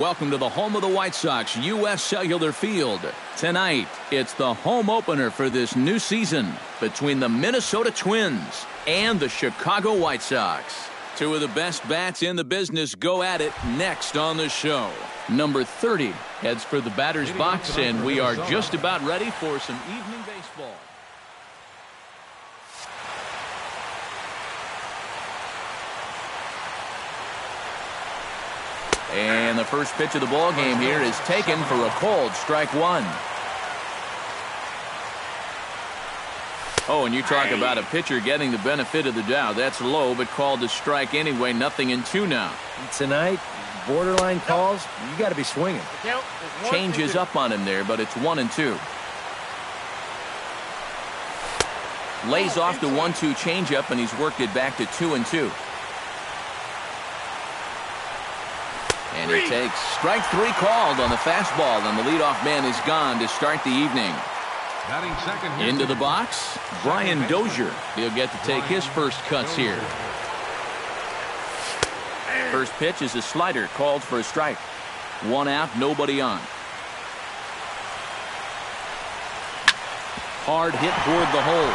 Welcome to the home of the White Sox, U.S. Cellular Field. Tonight, it's the home opener for this new season between the Minnesota Twins and the Chicago White Sox. Two of the best bats in the business go at it next on the show. Number 30 heads for the batter's box, and we are just about ready for some evening baseball. And the first pitch of the ball game here is taken for a called strike one. Oh, and you talk about a pitcher getting the benefit of the doubt. That's low, but called a strike anyway. 0-2 now. Tonight, borderline calls, you got to be swinging. Changes up on him there, but it's 1-2. Lays off the 1-2 changeup, and he's worked it back to 2-2. And he takes strike three called on the fastball, and the leadoff man is gone to start the evening. Into the box, Brian Dozier. He'll get to take his first cuts here. First pitch is a slider called for a strike. One out, nobody on. Hard hit toward the hole,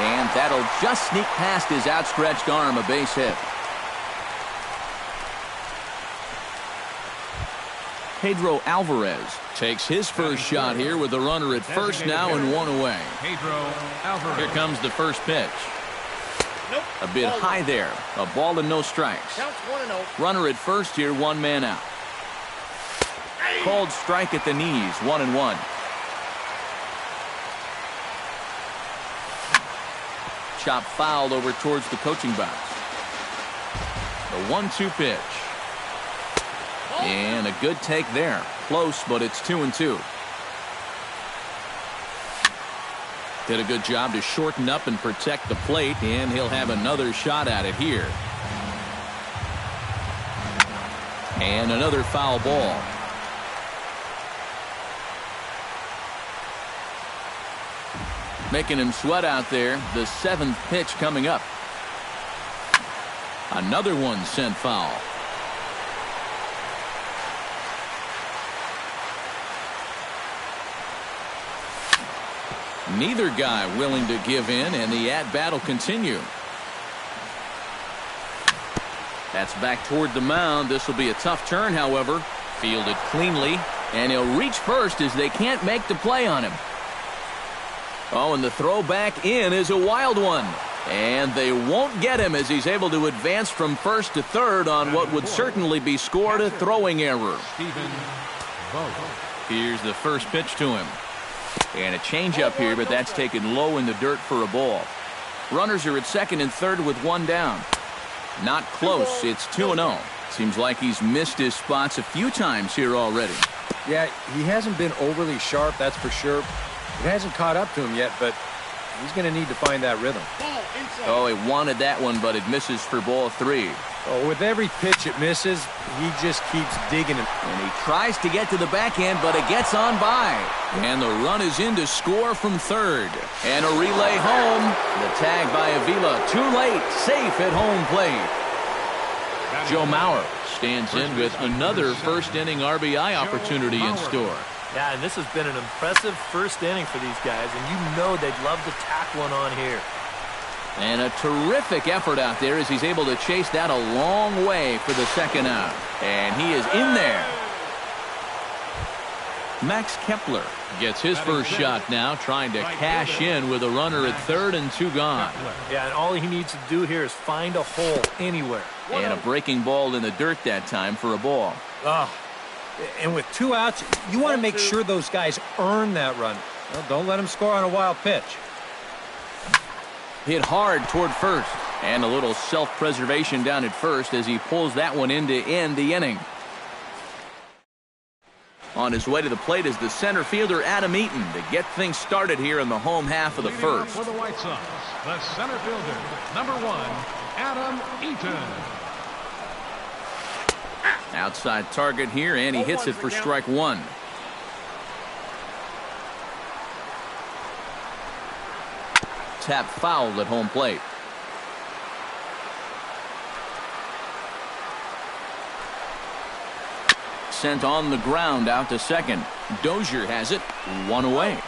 and that'll just sneak past his outstretched arm, a base hit. Pedro Alvarez takes his first shot here with a runner at first now and one away. Here comes the first pitch. A bit high there. A ball and no strikes. Runner at first here, one man out. Called strike at the knees, 1-1. Chop foul over towards the coaching box. The 1-2 pitch. And a good take there. Close, but it's 2-2. Did a good job to shorten up and protect the plate, and he'll have another shot at it here. And another foul ball. Making him sweat out there. The seventh pitch coming up. Another one sent foul. Neither guy willing to give in, and the at-bat will continue. That's back toward the mound. This will be a tough turn, however. Fielded cleanly, and he'll reach first as they can't make the play on him. Oh, and the throw back in is a wild one. And they won't get him as he's able to advance from first to third on what would certainly be scored a throwing error. Here's the first pitch to him. And a changeup here, but that's taken low in the dirt for a ball. Runners are at second and third with one down. Not close. It's 2-0. Seems like he's missed his spots a few times here already. Yeah, he hasn't been overly sharp, that's for sure. It hasn't caught up to him yet, but he's going to need to find that rhythm. Oh, he wanted that one, but it misses for ball three. Oh, with every pitch it misses, he just keeps digging it. And he tries to get to the backhand, but it gets on by. And the run is in to score from third. And a relay home. The tag by Avila. Too late. Safe at home plate. Joe Mauer stands in with another first-inning RBI opportunity in store. Yeah, and this has been an impressive first inning for these guys, and you know they'd love to tack one on here. And a terrific effort out there as he's able to chase that a long way for the second out. And he is in there. Max Kepler gets his first shot now, trying to cash in with a runner at third and two gone. Yeah, and all he needs to do here is find a hole anywhere. And a breaking ball in the dirt that time for a ball. And with two outs, you want to make sure those guys earn that run. Well, don't let them score on a wild pitch. Hit hard toward first. And a little self-preservation down at first as he pulls that one in to end the inning. On his way to the plate is the center fielder Adam Eaton to get things started here in the home half of the first. For the White Sox, the center fielder, number 1, Adam Eaton. Outside target here, and he hits it for strike one. Tap foul at home plate. sent on the ground out to second. Dozier has it, 1 away.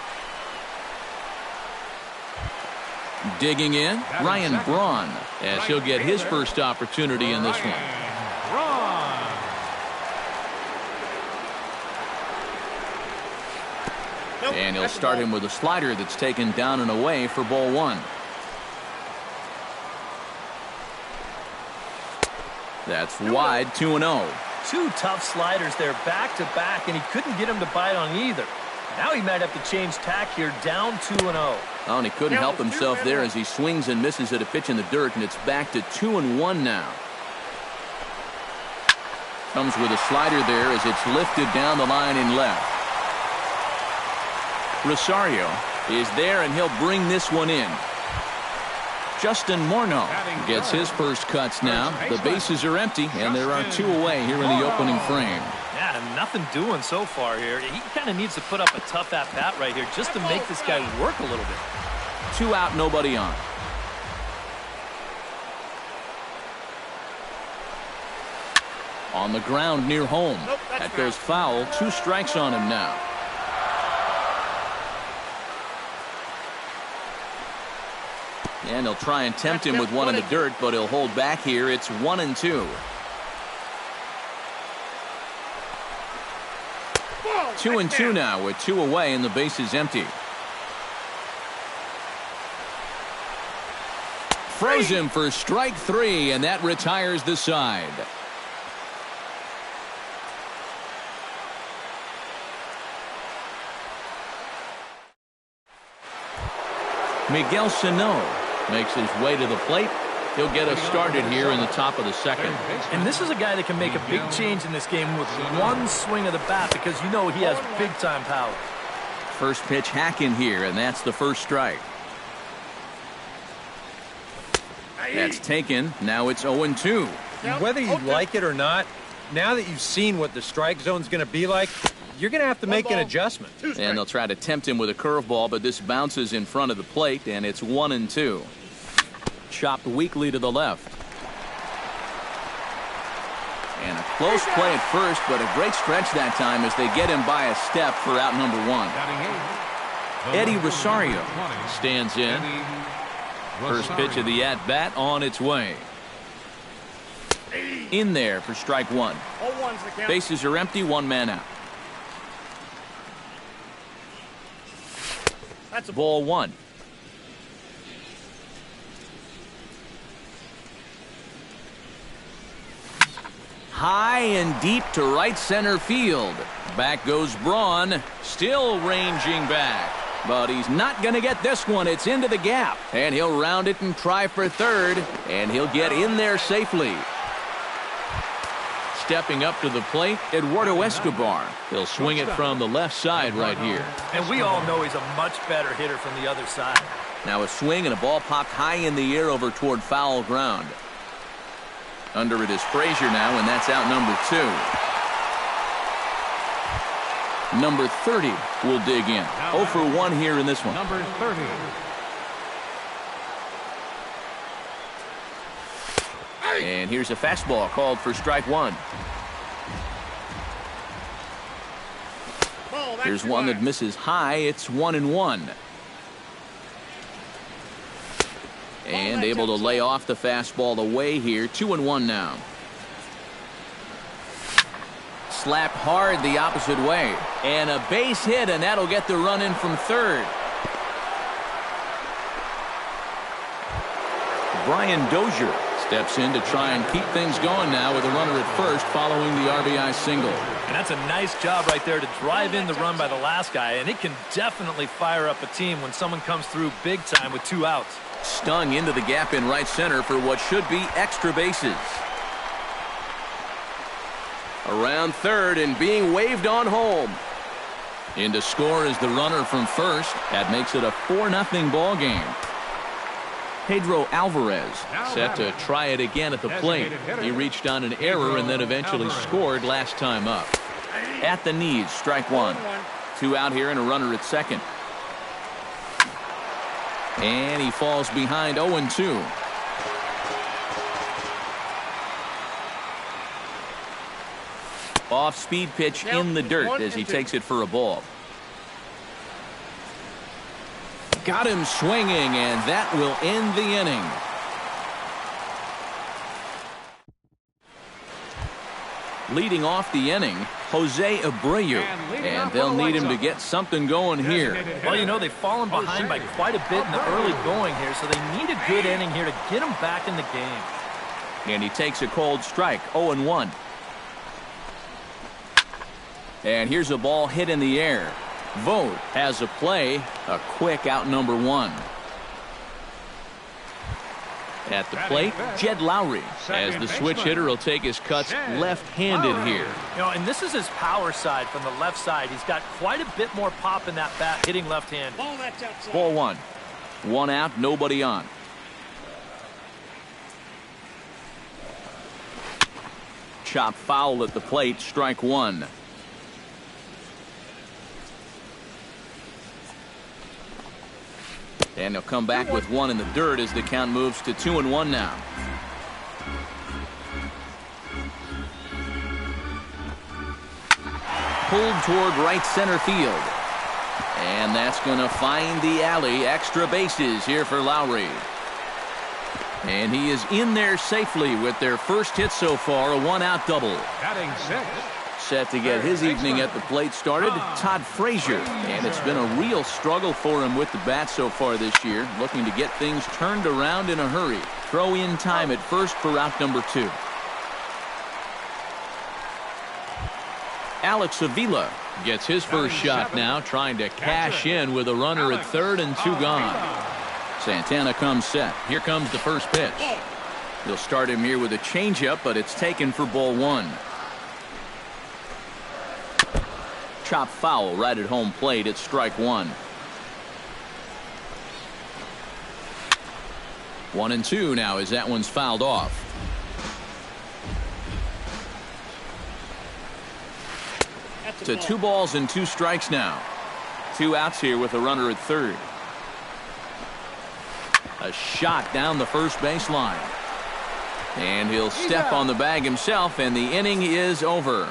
Digging in, Ryan Braun, as he'll get his first opportunity in this one. And he'll start him with a slider that's taken down and away for ball 1. That's wide, 2-0. 2 tough sliders there back to back, and he couldn't get him to bite on either. Now he might have to change tack here, down 2-0. Oh, and he couldn't help himself there as he swings and misses at a pitch in the dirt, and it's back to 2-1 now. Comes with a slider there as it's lifted down the line in left. Rosario is there, and he'll bring this one in. Justin Morneau gets his first cuts now. The bases are empty, and there are 2 away here in the opening frame. Yeah, nothing doing so far here. He kind of needs to put up a tough at-bat right here just to make this guy work a little bit. 2 out, nobody on. On the ground near home. That goes foul. 2 strikes on him now. And he'll try and tempt him with one in the dirt, but he'll hold back here. It's 1-2. 2-2 now with 2 away and the base is empty. Froze him for strike 3, and that retires the side. Miguel Sano makes his way to the plate. He'll get us started here in the top of the second. And this is a guy that can make a big change in this game with one swing of the bat, because you know he has big-time power. First pitch hacking here, and that's the first strike. That's taken. Now it's 0-2. Whether you like it or not, now that you've seen what the strike zone's going to be like, you're going to have to make an adjustment. And they'll try to tempt him with a curveball, but this bounces in front of the plate, and it's 1-2. Chopped weakly to the left. And a close play at first, but a great stretch that time as they get him by a step for out number 1. Eddie Rosario stands in. First pitch of the at-bat on its way. In there for strike 1. Bases are empty, 1 man out. That's ball 1. High and deep to right center field. Back goes Braun, still ranging back. But he's not going to get this one. It's into the gap. And he'll round it and try for third. And he'll get in there safely. Stepping up to the plate, Eduardo Escobar. He'll swing it from the left side right here. And we all know he's a much better hitter from the other side. Now a swing and a ball popped high in the air over toward foul ground. Under it is Frazier now, and that's out number 2. Number 30 will dig in. 0 for 1 here in this one. Number 30. And here's a fastball called for strike 1. Here's one that misses high. It's 1-1. And able to lay off the fastball away here. 2-1 now. Slapped hard the opposite way. And a base hit, and that'll get the run in from third. Brian Dozier steps in to try and keep things going now with a runner at first following the RBI single. And that's a nice job right there to drive in the run by the last guy. And it can definitely fire up a team when someone comes through big time with 2 outs. Stung into the gap in right center for what should be extra bases. Around third and being waved on home. In to score is the runner from first. That makes it a 4-0 ball game. Pedro Alvarez set to try it again at the plate. He reached on an error and then eventually scored last time up. At the knees, strike 1. 2 out here and a runner at second. And he falls behind 0-2. Off-speed pitch in the dirt as he takes it for a ball. Got him swinging, and that will end the inning. Leading off the inning, Jose Abreu, and they'll need him to get something going here. Well, you know, they've fallen behind by quite a bit in the early going here, so they need a good inning here to get them back in the game. And he takes a cold strike, 0-1. And here's a ball hit in the air. Vogt has a play, a quick out number 1. At the plate, Jed Lowry, as the switch hitter will take his cuts left-handed here. You know, and this is his power side from the left side. He's got quite a bit more pop in that bat hitting left-handed. Ball 1. 1 out, nobody on. Chop foul at the plate, strike 1. And he'll come back with 1 in the dirt as the count moves to 2-1 now. Pulled toward right center field. And that's going to find the alley. Extra bases here for Lowry. And he is in there safely with their first hit so far, a 1-out double. Batting 6. Set to get his evening at the plate started, Todd Frazier. And it's been a real struggle for him with the bat so far this year, looking to get things turned around in a hurry. Throw in time at first for out number 2. Alex Avila gets his first shot now, trying to cash in with a runner at third and 2 gone. Santana comes set. Here comes the first pitch. They'll start him here with a changeup, but it's taken for ball 1. Chop foul right at home plate. It's strike 1. 1-2 now as that one's fouled off. To 2 balls and 2 strikes now. 2 outs here with a runner at third. A shot down the first baseline. And he'll step on the bag himself, and the inning is over.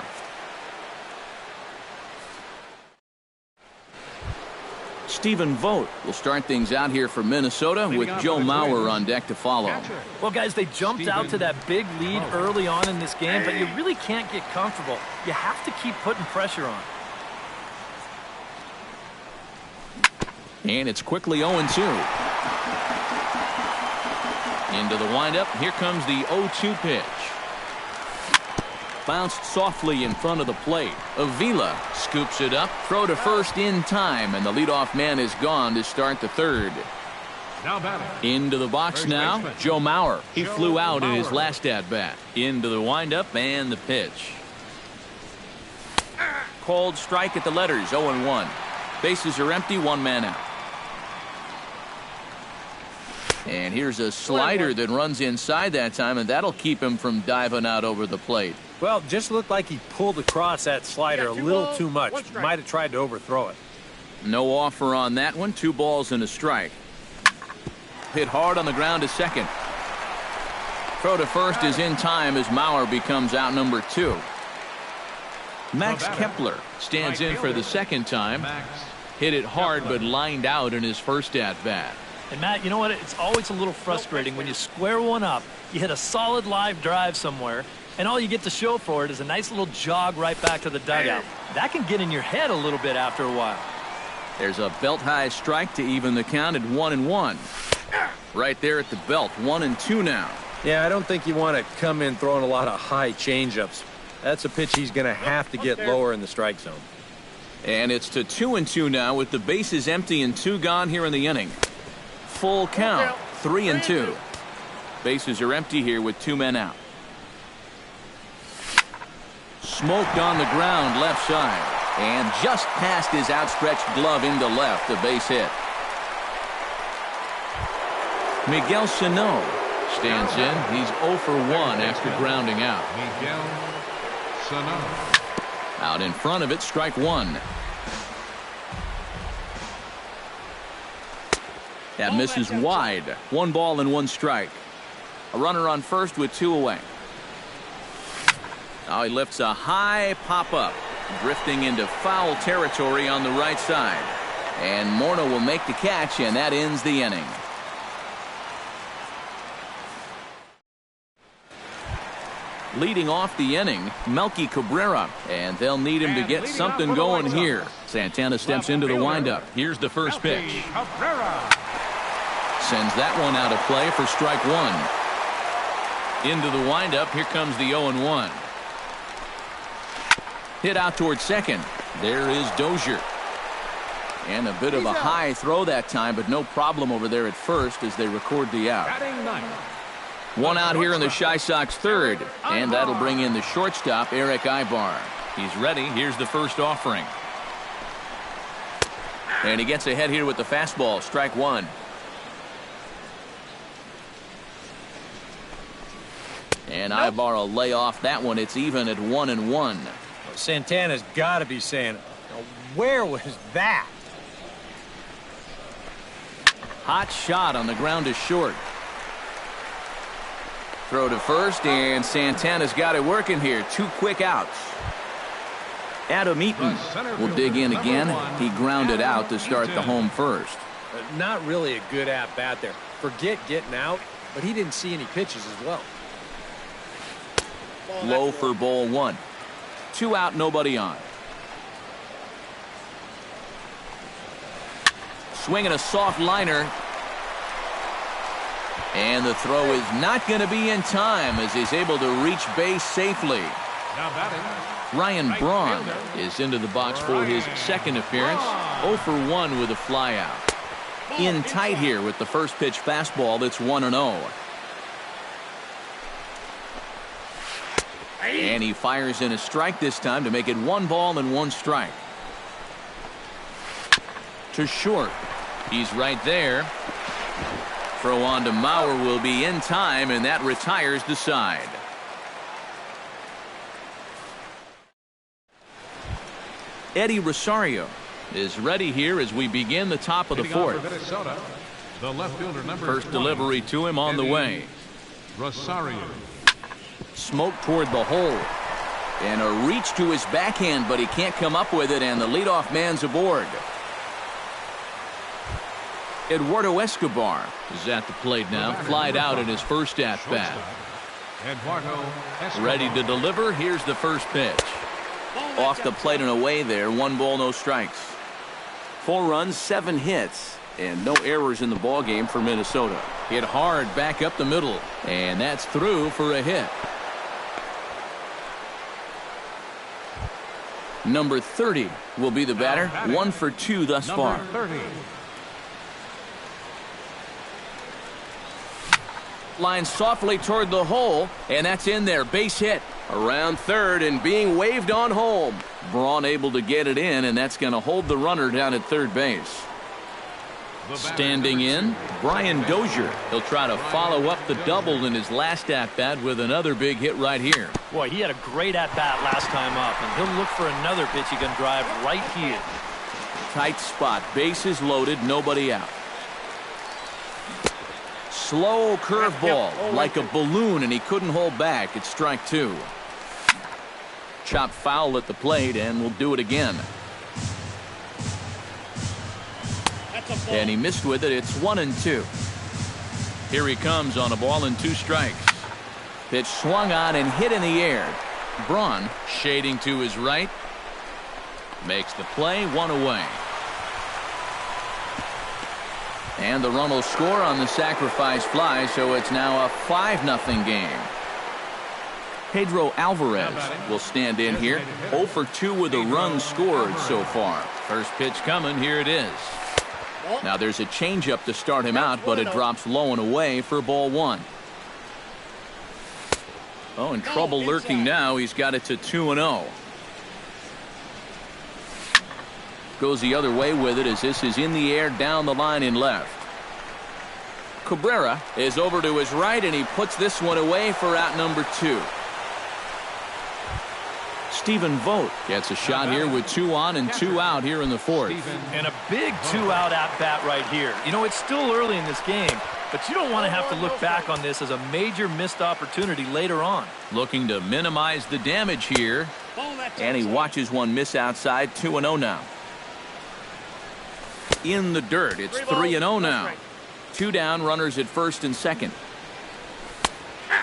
Stephen Vogt will start things out here for Minnesota with Joe Mauer on deck to follow. Well, guys, they jumped out to that big lead early on in this game, but you really can't get comfortable. You have to keep putting pressure on. And it's quickly 0-2. Into the windup. Here comes the 0-2 pitch. Bounced softly in front of the plate. Avila scoops it up. Throw to first in time, and the leadoff man is gone to start the third. Now batting. Into the box now, Joe Mauer. He flew out in his last at-bat. Into the windup and the pitch. Called strike at the letters, 0-1. Bases are empty, 1 man out. And here's a slider that runs inside that time, and that'll keep him from diving out over the plate. Well, just looked like he pulled across that slider a little too much. Might have tried to overthrow it. No offer on that one. 2 balls and a strike. Hit hard on the ground to second. Throw to first is in time as Mauer becomes out number 2. Max Kepler stands in for the second time. Hit it hard but lined out in his first at-bat. And Matt, you know what? It's always a little frustrating when you square one up, you hit a solid live drive somewhere, and all you get to show for it is a nice little jog right back to the dugout. That can get in your head a little bit after a while. There's a belt-high strike to even the count at 1-1. Right there at the belt, 1-2 now. Yeah, I don't think you want to come in throwing a lot of high changeups. That's a pitch he's going to have to get lower in the strike zone. And it's to 2-2 now with the bases empty and 2 gone here in the inning. Full count, 3-2. Bases are empty here with 2 men out. Smoked on the ground left side, and just past his outstretched glove into left, a base hit. Miguel Sano stands in. He's 0 for 1 after grounding out. Miguel Sano. Out in front of it, strike 1. That misses wide. 1 ball and 1 strike. A runner on first with 2 away. Oh, he lifts a high pop-up, drifting into foul territory on the right side. And Morneau will make the catch, and that ends the inning. Leading off the inning, Melky Cabrera, and they'll need him to get something going here. Santana steps into the windup. Here's the first pitch. Sends that one out of play for strike one. Into the windup, here comes the 0-1. Hit out towards second. There is Dozier. And a bit of a high throw that time, but no problem over there at first as they record the out. One out here in the Chi Sox third, and that'll bring in the shortstop, Eric Ibar. He's ready. Here's the first offering. And he gets ahead here with the fastball, strike one. And Ibar will lay off that one. It's even at 1-1. Santana's got to be saying, where was that? Hot shot on the ground is short. Throw to first, and Santana's got it working here. 2 quick outs. Adam Eaton will dig in again. He grounded out to start the home first. Not really a good at-bat there. Forget getting out, but he didn't see any pitches as well. Low for ball one. 2 out, nobody on. Swinging a soft liner. And the throw is not going to be in time as he's able to reach base safely. Now batting, Ryan Braun is into the box for his second appearance. 0 for 1 with a flyout. In tight here with the first pitch fastball that's 1-0. And he fires in a strike this time to make it 1 ball and 1 strike. To short. He's right there. Throw on to Mauer will be in time, and that retires the side. Eddie Rosario is ready here as we begin the top of the fourth. Minnesota, the left fielder number First 20, delivery to him on the way. Rosario. Smoke toward the hole. And a reach to his backhand, but he can't come up with it, and the leadoff man's aboard. Eduardo Escobar is at the plate now. Flied out in his first at-bat. Eduardo Escobar. Ready to deliver. Here's the first pitch. Off the plate and away there. 1 ball, no strikes. 4 runs, 7 hits, and no errors in the ballgame for Minnesota. Hit hard back up the middle, and that's through for a hit. Number 30 will be the batter. 1 for 2 thus far. 30. Line softly toward the hole, and that's in there. Base hit around third and being waved on home. Braun able to get it in, and that's going to hold the runner down at third base. Standing in, Brian Dozier. He'll try to follow up the double in his last at-bat with another big hit right here. Boy, he had a great at-bat last time up, and he'll look for another pitch he can drive right here. Tight spot, bases loaded, nobody out. Slow curveball, like a balloon, and he couldn't hold back. It's strike 2. Chop foul at the plate, and we'll do it again. And he missed with it. It's 1-2. Here he comes on a ball and 2 strikes. Pitch swung on and hit in the air. Braun shading to his right. Makes the play, 1 away. And the run will score on the sacrifice fly, so it's now a 5-0 game. Pedro Alvarez will stand in here. 0 for 2 with a run scored so far. First pitch coming. Here it is. Now there's a changeup to start him out, but it drops low and away for ball 1. Oh, and trouble lurking now. He's got it to 2-0. Goes the other way with it as this is in the air down the line in left. Cabrera is over to his right, and he puts this one away for out number 2. Stephen Vogt gets a shot here with 2 on and 2 out here in the fourth. And a big 2-out at-bat right here. You know, it's still early in this game, but you don't want to have to look back on this as a major missed opportunity later on. Looking to minimize the damage here. And he watches one miss outside. 2-0 now. In the dirt. It's 3-0 now. 2 down, runners at first and second.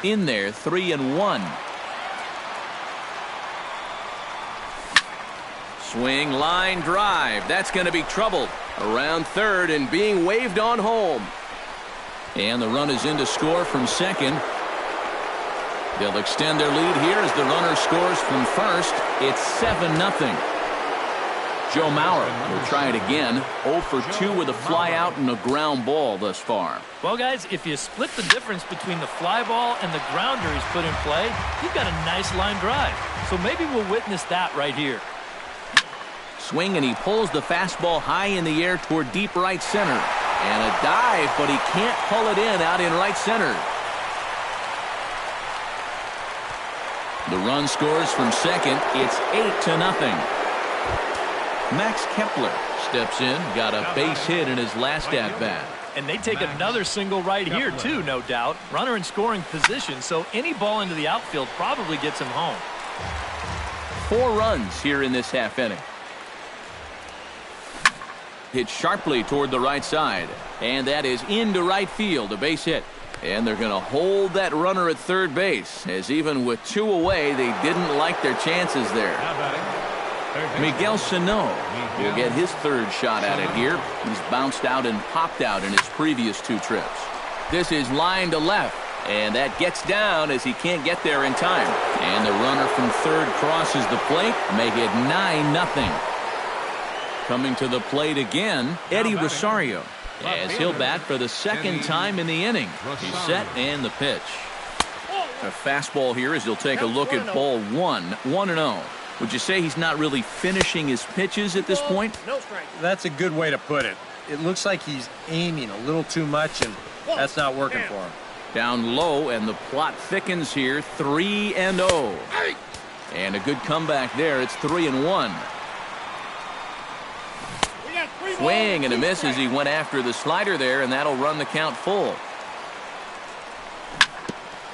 In there, 3-1. Swing, line, drive. That's going to be trouble. Around third and being waved on home. And the run is in to score from second. They'll extend their lead here as the runner scores from first. It's 7-0. Joe Mauer will try it again. 0 for 2 with a fly out and a ground ball thus far. Well, guys, if you split the difference between the fly ball and the grounder he's put in play, you've got a nice line drive. So maybe we'll witness that right here. Swing, and he pulls the fastball high in the air toward deep right center. And a dive, but he can't pull it in out in right center. The run scores from second. It's 8-0. Max Kepler steps in, got a base hit in his last at-bat. And they take another single right here, too, no doubt. Runner in scoring position, so any ball into the outfield probably gets him home. 4 runs here in this half inning. Hit sharply toward the right side, and that is into right field, a base hit. And they're going to hold that runner at third base, as even with 2 away, they didn't like their chances there. Miguel Sano will get his third shot at it here. He's bounced out and popped out in his previous 2 trips. This is line to left, and that gets down as he can't get there in time. And the runner from third crosses the plate, make it 9-0. Coming to the plate again, Eddie Rosario, as he'll bat for the second time in the inning. He's set and the pitch. A fastball here as he'll take a look at ball 1, 1-0. Would you say he's not really finishing his pitches at this point? That's a good way to put it. It looks like he's aiming a little too much, and that's not working for him. Down low, and the plot thickens here. 3-0. And a good comeback there. It's 3-1. Swing and a miss as he went after the slider there, and that'll run the count full.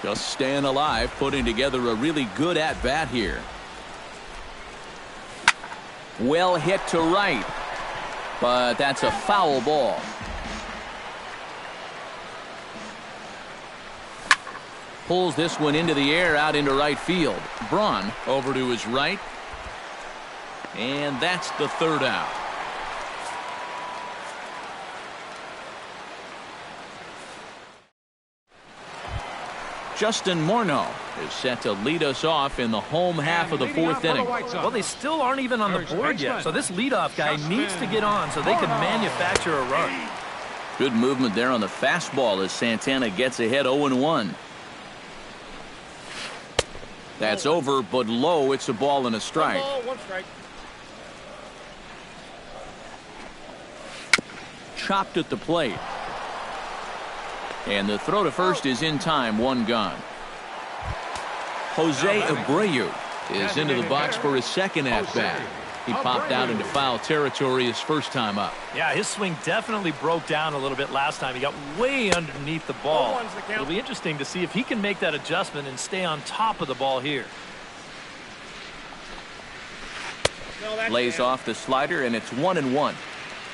Just staying alive, putting together a really good at-bat here. Well hit to right, but that's a foul ball. Pulls this one into the air out into right field. Braun over to his right, and that's the third out. Justin Morneau is set to lead us off in the home half of the 4th inning. Well, they still aren't even on the board yet, so this leadoff guy needs to get on so they can manufacture a run. Good movement there on the fastball as Santana gets ahead 0-1. That's over, but low. It's a ball and a strike. Chopped at the plate. And the throw to first is in time, 1 gone. Jose Abreu is into the box for his second at-bat. He popped out into foul territory his first time up. Yeah, his swing definitely broke down a little bit last time. He got way underneath the ball. It'll be interesting to see if he can make that adjustment and stay on top of the ball here. Lays off the slider, and it's 1-1.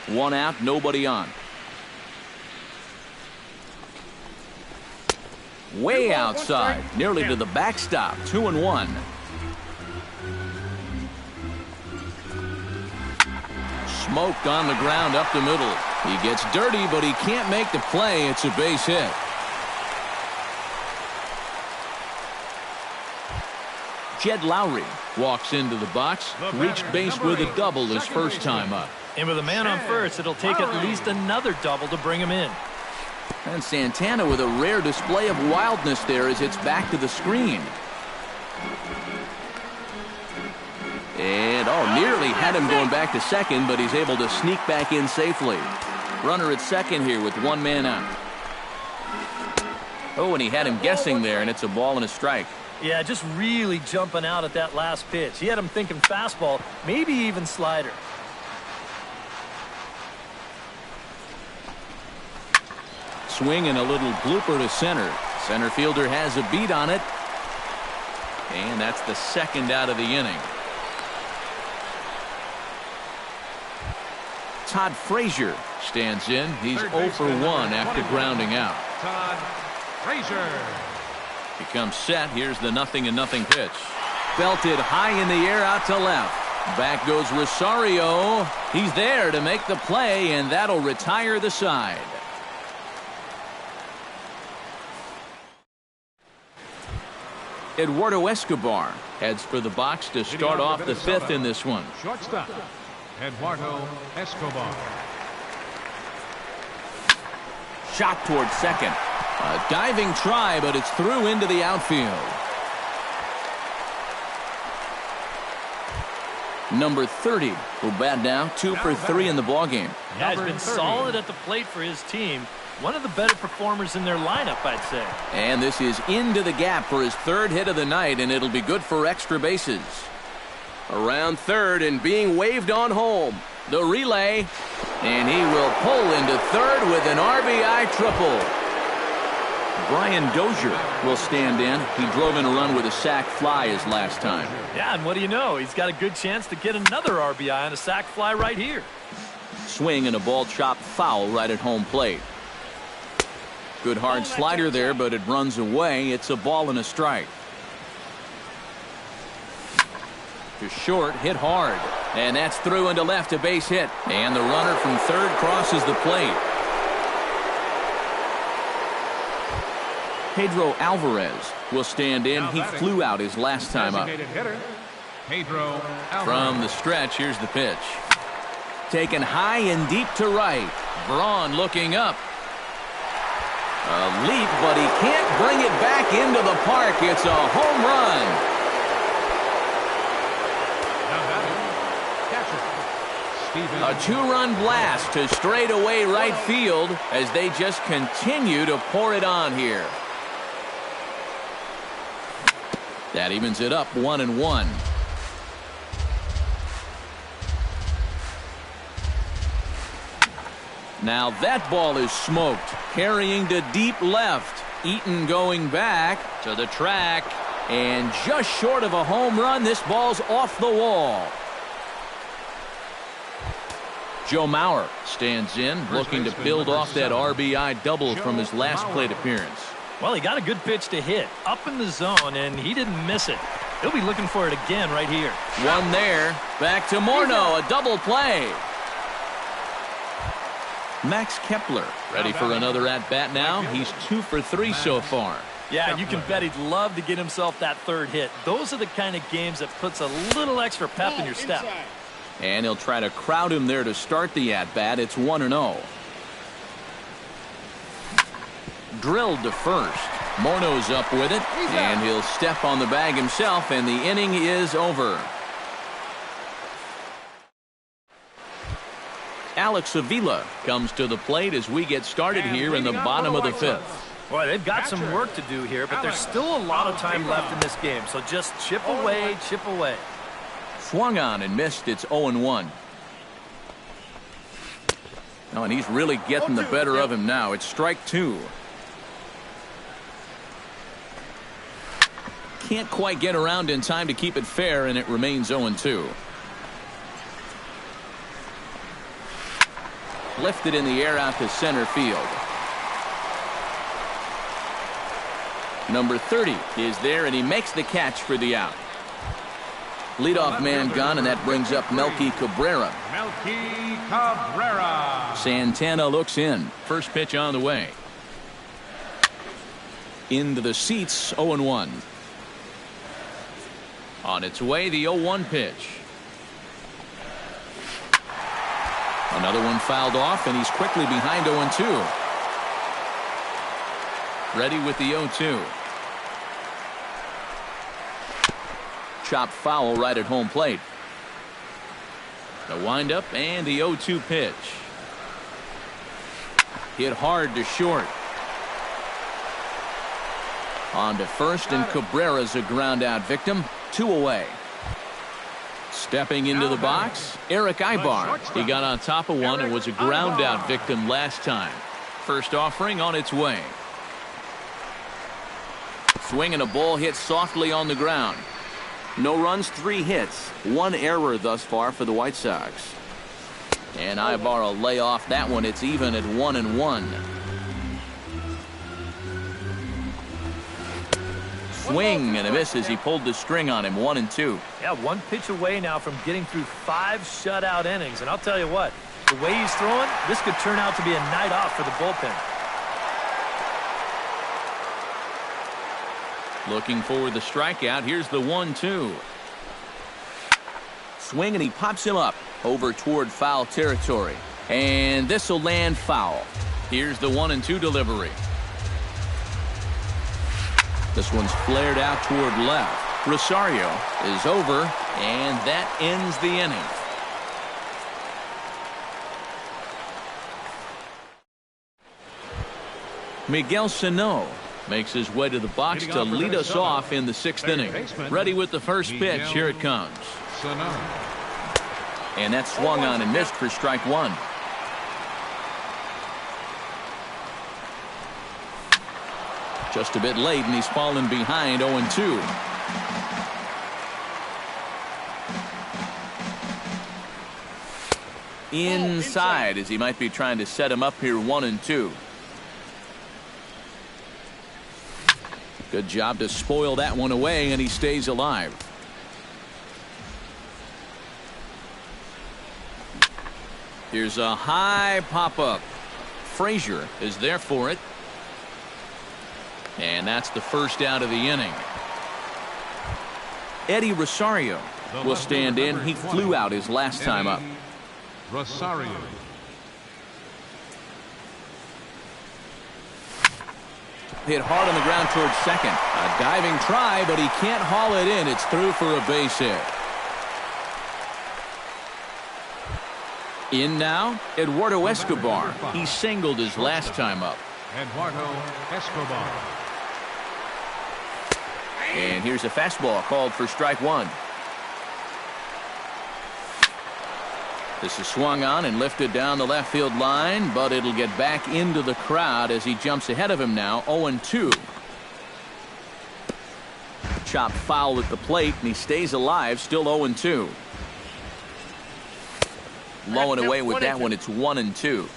1 out, nobody on. Way outside, nearly to the backstop. 2-1. Smoked on the ground up the middle. He gets dirty, but he can't make the play. It's a base hit. Jed Lowry walks into the box, reached base with a double his first time up. And with a man on first, it'll take at least another double to bring him in. And Santana with a rare display of wildness there as it's back to the screen. And, nearly had him going back to second, but he's able to sneak back in safely. Runner at second here with 1 man out. And he had him guessing there, and it's a ball and a strike. Yeah, just really jumping out at that last pitch. He had him thinking fastball, maybe even slider. swing and a little blooper to center. Center fielder has a beat on it. And that's the second out of the inning. Todd Frazier stands in. He's 0 for 1 after grounding out. Todd Frazier. He comes set. Here's the 0-0 pitch. Belted high in the air out to left. Back goes Rosario. He's there to make the play, and that'll retire the side. Eduardo Escobar heads for the box to start off the fifth in this one. Shortstop, Eduardo Escobar. Shot towards second. A diving try, but it's through into the outfield. Number 30 will bat now, 2 for 3 in the ballgame. Yeah, he's been solid at the plate for his team. One of the better performers in their lineup, I'd say. And this is into the gap for his third hit of the night, and it'll be good for extra bases. Around third and being waved on home. The relay, and he will pull into third with an RBI triple. Brian Dozier will stand in. He drove in a run with a sac fly his last time. Yeah, and what do you know? He's got a good chance to get another RBI on a sac fly right here. Swing and a ball chopped foul right at home plate. Good hard slider there, but it runs away. It's a ball and a strike. To short, hit hard. And that's through into left, a base hit. And the runner from third crosses the plate. Pedro Alvarez will stand in. He flew out his last time up. Pedro Alvarez. From the stretch, here's the pitch. Taken high and deep to right. Braun looking up. A leap, but he can't bring it back into the park. It's a home run. A two-run blast to straightaway right field as they just continue to pour it on here. That evens it up 1-1. Now that ball is smoked, carrying to deep left. Eaton going back to the track, and just short of a home run. This ball's off the wall. Joe Mauer stands in, looking to build off that RBI double from his last plate appearance. Well, he got a good pitch to hit up in the zone, and he didn't miss it. He'll be looking for it again right here. One there. Back to Morneau, a double play. Max Kepler ready for another at-bat now. He's 2 for 3 so far. Yeah, you can bet he'd love to get himself that third hit. Those are the kind of games that puts a little extra pep in your step. And he'll try to crowd him there to start the at-bat. It's 1-0. Drilled to first. Morneau's up with it, and he'll step on the bag himself, and the inning is over. Alex Avila comes to the plate as we get started here in the bottom of the fifth. Boy, they've got some work to do here, but there's still a lot of time left in this game, so just chip away, chip away. Swung on and missed. It's 0-1. Oh, and he's really getting the better of him now. It's strike 2. Can't quite get around in time to keep it fair, and it remains 0-2. Lifted in the air out to center field. Number 30 is there, and he makes the catch for the out. Leadoff man gone, and that brings up Melky Cabrera. Melky Cabrera. Santana looks in. First pitch on the way. Into the seats, 0-1. On its way, the 0-1 pitch. Another one fouled off, and he's quickly behind 0-2. Ready with the 0-2. Chop foul right at home plate. The windup and the 0-2 pitch. Hit hard to short. On to first, and Cabrera's a ground out victim. 2 away. Stepping into the box, Eric Ibar. He got on top of one and was a ground out victim last time. first offering on its way. Swing and a ball hit softly on the ground. No runs, 3 hits. 1 error thus far for the White Sox. And Ibar will lay off that one. It's even at 1-1. Swing and a miss as he pulled the string on him. 1-2. Yeah, 1 pitch away now from getting through 5 shutout innings. And I'll tell you what, the way he's throwing, this could turn out to be a night off for the bullpen. Looking for the strikeout. Here's the 1-2. Swing and he pops him up over toward foul territory. And this will land foul. Here's the 1-2 delivery. This one's flared out toward left. Rosario is over, and that ends the inning. Miguel Sano makes his way to the box to lead us off in the 6th inning. Ready with the first pitch. Here it comes. And that swung on and missed for strike 1. Just a bit late, and he's fallen behind 0-2. Inside, as he might be trying to set him up here. 1-2. Good job to spoil that one away, and he stays alive. Here's a high pop-up. Frazier is there for it. And that's the first out of the inning. Eddie Rosario will stand in. He flew out his last time up. Rosario. Hit hard on the ground towards second. A diving try, but he can't haul it in. It's through for a base hit. In now, Eduardo Escobar. He singled his last time up. Eduardo Escobar. And here's a fastball called for strike 1. This is swung on and lifted down the left field line, but it'll get back into the crowd as he jumps ahead of him now. 0-2. Chopped foul at the plate, and he stays alive, still 0-2. Low and away with that one. It's 1-2.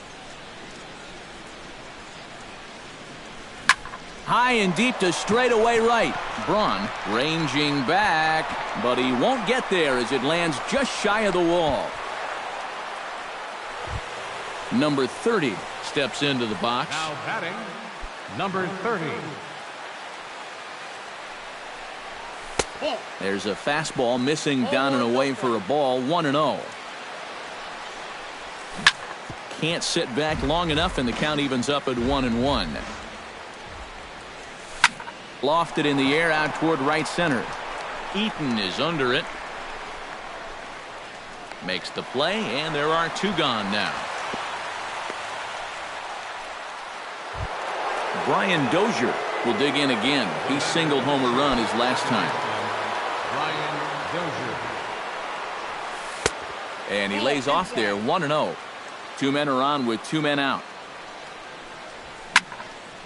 High and deep to straightaway right. Braun ranging back, but he won't get there as it lands just shy of the wall. Number 30 steps into the box. Now batting, number 30. There's a fastball missing down and away for a ball. 1-0. Can't sit back long enough, and the count evens up at 1-1. Lofted in the air out toward right center. Eaton is under it. Makes the play, and there are 2 gone now. Brian Dozier will dig in again. He singled home a run his last time. Brian Dozier. And he lays off there. 1-0. 2 men are on with 2 men out.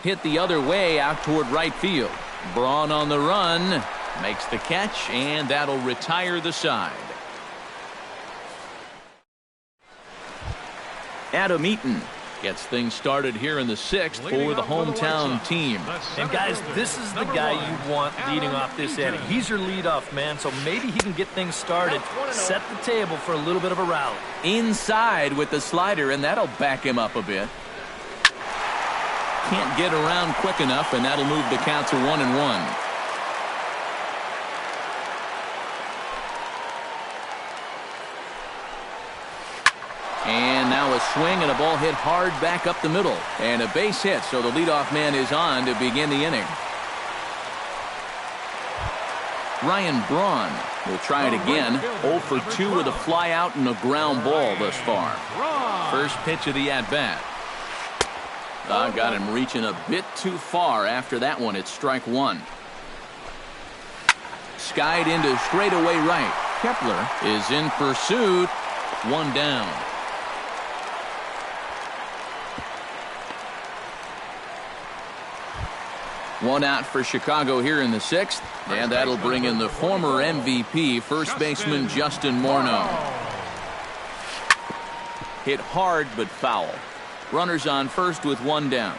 Hit the other way out toward right field. Braun on the run. Makes the catch, and that'll retire the side. Adam Eaton gets things started here in the 6th for the hometown team. And guys, this is the guy you want leading off this inning. He's your leadoff man, so maybe he can get things started, set the table for a little bit of a rally. Inside with the slider, and that'll back him up a bit. Can't get around quick enough, and that'll move the count to 1-1. And now a swing and a ball hit hard back up the middle. And a base hit, so the leadoff man is on to begin the inning. Ryan Braun will try it again. 0 for 2 with a fly out and a ground ball thus far. First pitch of the at-bat. Got him reaching a bit too far after that one. It's strike 1. Skied into straightaway right. Kepler is in pursuit. 1 down. One out for Chicago here in the 6th, and that'll bring in the former MVP, first baseman Justin Morneau. Hit hard but foul. Runners on first with one down.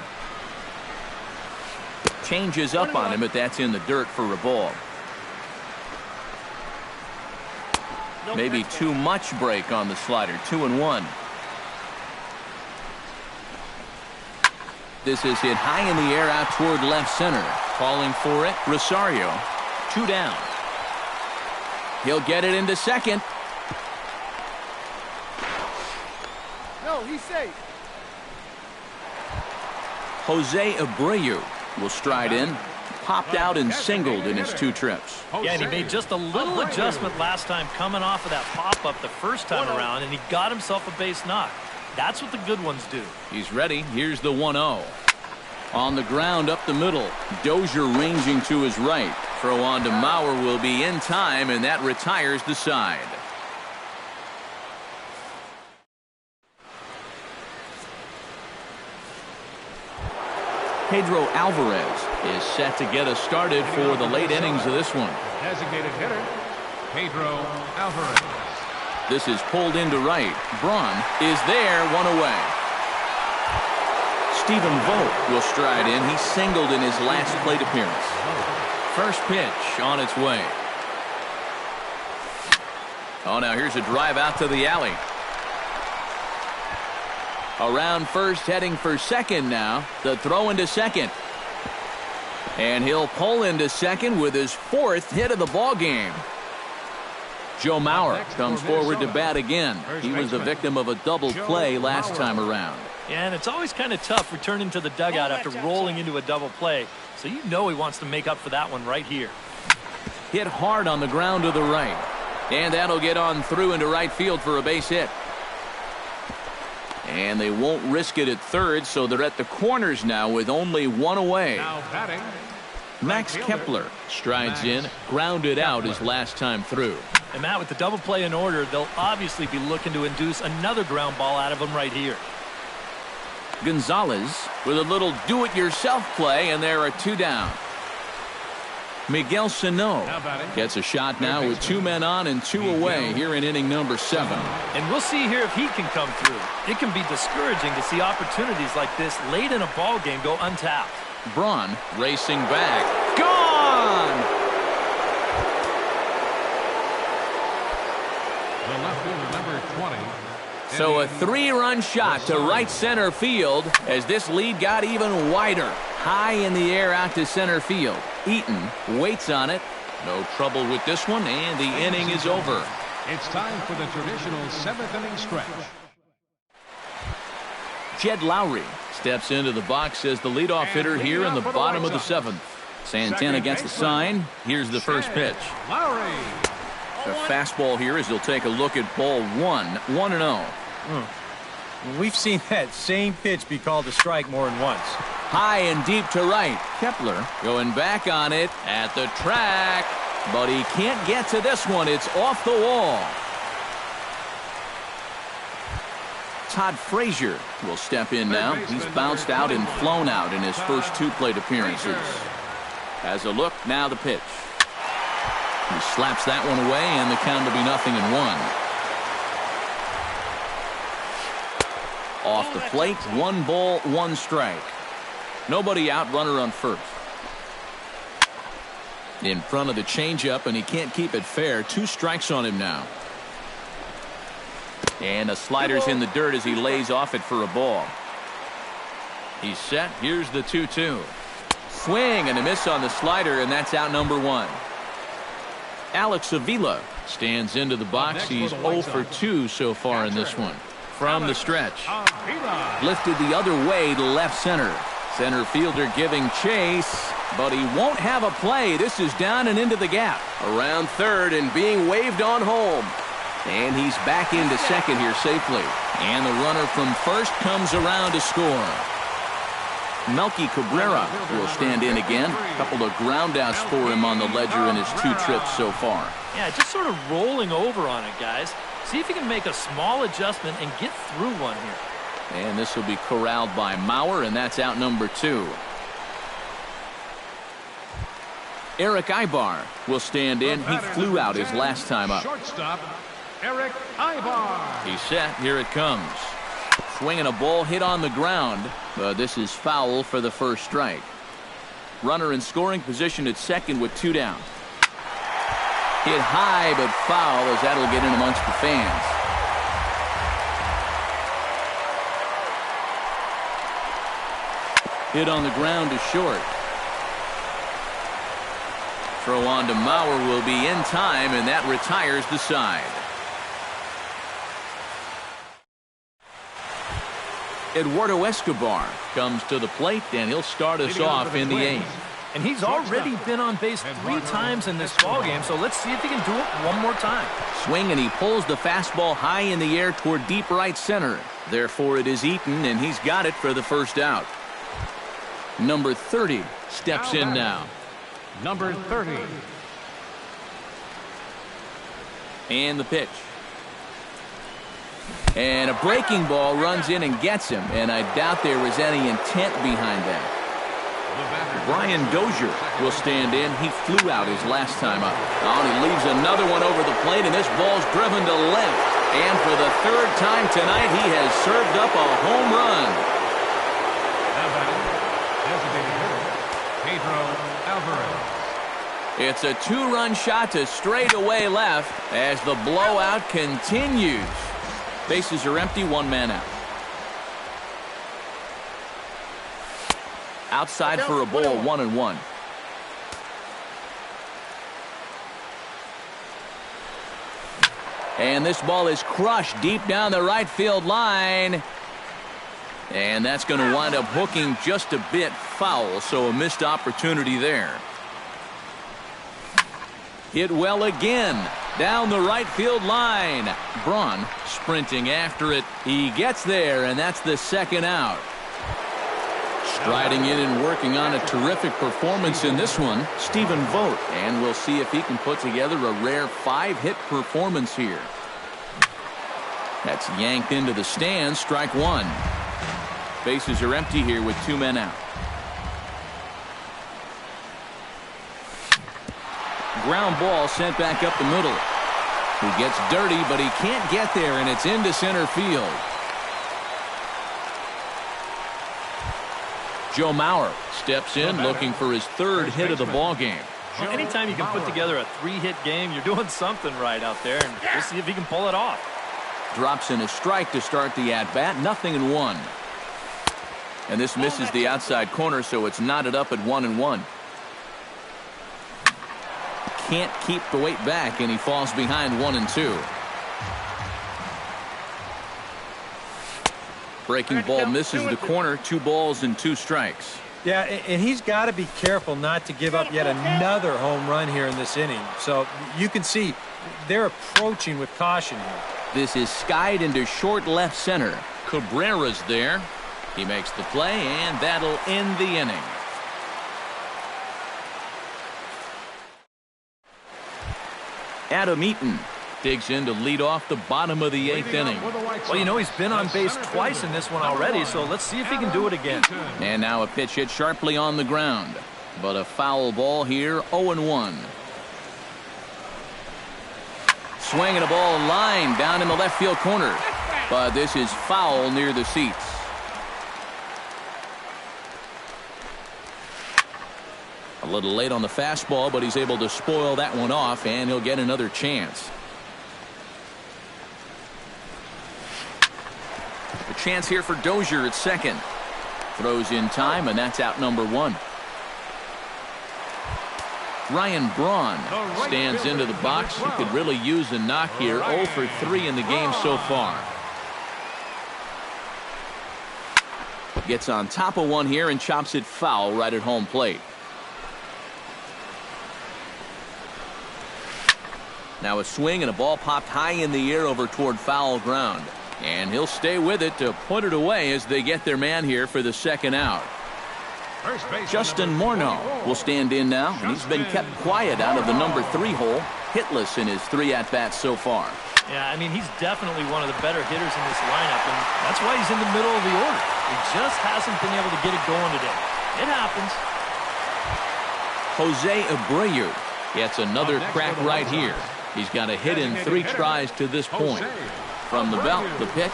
Changes up on him, but that's in the dirt for a ball. Maybe too much break on the slider. 2-1. This is hit high in the air out toward left center. Calling for it, Rosario. 2 down. He'll get it into second. No, he's safe. Jose Abreu will stride in. Popped out and singled in his 2 trips. Yeah, and he made just a little adjustment last time coming off of that pop-up the first time around, and he got himself a base knock. That's what the good ones do. He's ready. Here's the 1-0. On the ground up the middle. Dozier ranging to his right. Throw on to Mauer will be in time, and that retires the side. Pedro Alvarez is set to get us started for the late innings of this one. Designated hitter, Pedro Alvarez. This is pulled into right. Braun is there, 1 away. Stephen Vogt will stride in. He singled in his last plate appearance. First pitch on its way. Oh, now here's a drive out to the alley. Around first, heading for second now. The throw into second. And he'll pull into second with his 4th hit of the ball game. Joe Mauer comes forward to bat again. He was a victim of a double play last time around. Yeah, and it's always kind of tough returning to the dugout after rolling into a double play. So you know he wants to make up for that one right here. Hit hard on the ground to the right. And that'll get on through into right field for a base hit. And they won't risk it at third, so they're at the corners now with only 1 away. Now batting, Max Kepler strides in, grounded out his last time through. And Matt, with the double play in order, they'll obviously be looking to induce another ground ball out of him right here. Gonzalez with a little do-it-yourself play, and there are 2 down. Miguel Sano gets a shot now with 2 men on and 2 away here in inning number 7. And we'll see here if he can come through. It can be discouraging to see opportunities like this late in a ball game go untapped. Braun racing back. Gone! the left fielder, number 20. So a 3-run shot to right center field as this lead got even wider. High in the air out to center field. Eaton waits on it. No trouble with this one, and the inning is over. It's time for the traditional 7th inning stretch. Jed Lowry steps into the box as the leadoff hitter here in the bottom of the 7th. Santana gets the sign. Here's the first pitch. Lowry. A fastball here as he'll take a look at ball 1. 1-0. We've seen that same pitch be called a strike more than once. High and deep to right. Kepler going back on it at the track. But he can't get to this one. It's off the wall. Todd Frazier will step in now. He's bounced out and flown out in his first 2 plate appearances. Has a look, now the pitch. He slaps that one away, and the count will be 0-1. Off the plate, 1 ball, 1 strike. Nobody out, runner on first. In front of the changeup, and he can't keep it fair. 2 strikes on him now. And a slider's in the dirt as he lays off it for a ball. He's set. Here's the 2-2. Swing and a miss on the slider, and that's out number 1. Alex Avila stands into the box. He's 0 for 2 so far in this one. From the stretch. Lifted the other way to left center. Center fielder giving chase, but he won't have a play. This is down and into the gap. Around third and being waved on home. And he's back into second here safely. And the runner from first comes around to score. Melky Cabrera will stand in again. A couple of groundouts for him on the ledger in his 2 trips so far. Yeah, just sort of rolling over on it, guys. See if you can make a small adjustment and get through one here. And this will be corralled by Mauer, and that's out number 2. Eric Ibar will stand in. He flew out his last time up. Shortstop, Eric Ibar. He's set. Here it comes. Swinging a ball hit on the ground. This is foul for the first strike. Runner in scoring position at second with 2 down. Hit high but foul, as that'll get in amongst the fans. Hit on the ground to short. Throw on to Mauer will be in time, and that retires the side. Eduardo Escobar comes to the plate, and he'll start us off in the 8th. And he's already been on base 3 times in this ballgame, so let's see if he can do it one more time. Swing, and he pulls the fastball high in the air toward deep right center. Therefore, it is Eaton, and he's got it for the first out. Number 30 steps in now. Number 30. And the pitch. And a breaking ball runs in and gets him, and I doubt there was any intent behind that. Brian Dozier will stand in. He flew out his last time up. Oh, and he leaves another one over the plate, and this ball's driven to left. And for the 3rd time tonight, he has served up a home run. Pedro Alvarez. It's a 2-run shot to straightaway left as the blowout continues. Bases are empty, 1 man out. Outside for a ball, 1-1. And this ball is crushed deep down the right field line. And that's going to wind up hooking just a bit foul, so a missed opportunity there. Hit well again down the right field line. Braun sprinting after it. He gets there, and that's the 2nd out. Striding in and working on a terrific performance in this one, Stephen Vogt. And we'll see if he can put together a rare 5-hit performance here. That's yanked into the stands, strike 1. Bases are empty here with 2 men out. Ground ball sent back up the middle. He gets dirty, but he can't get there, and it's into center field. Joe Mauer steps in, looking for his 3rd hit of the ball game. Well, anytime you can put together a 3-hit game, you're doing something right out there, and we'll see if he can pull it off. Drops in a strike to start the at-bat, 0-1. And this misses the outside corner, so it's knotted up at 1-1. Can't keep the weight back, and he falls behind 1-2. Breaking ball misses the corner. 2 balls and 2 strikes. Yeah, and he's got to be careful not to give up yet another home run here in this inning. So you can see they're approaching with caution here. This is skied into short left center. Cabrera's there. He makes the play, and that'll end the inning. Adam Eaton digs in to lead off the bottom of the 8th inning. Well, you know, he's been on base twice in this one already, so let's see if he can do it again. And now a pitch hit sharply on the ground. But a foul ball here, 0-1. Swinging a ball line down in the left field corner. But this is foul near the seats. A little late on the fastball, but he's able to spoil that one off, and he'll get another chance. A chance here for Dozier at second. Throws in time, and that's out number 1. Ryan Braun stands into the box. He could really use a knock here. 0 for 3 in the game so far. Gets on top of one here and chops it foul right at home plate. Now a swing and a ball popped high in the air over toward foul ground. And he'll stay with it to put it away as they get their man here for the 2nd out. Justin Morneau will stand in now, and he's been kept quiet out of the number 3 hole, hitless in his 3 at-bats so far. Yeah, I mean, he's definitely one of the better hitters in this lineup, and that's why he's in the middle of the order. He just hasn't been able to get it going today. It happens. Jose Abreu gets another crack right here. He's got a hit in 3 tries to this point. From the belt, the pitch.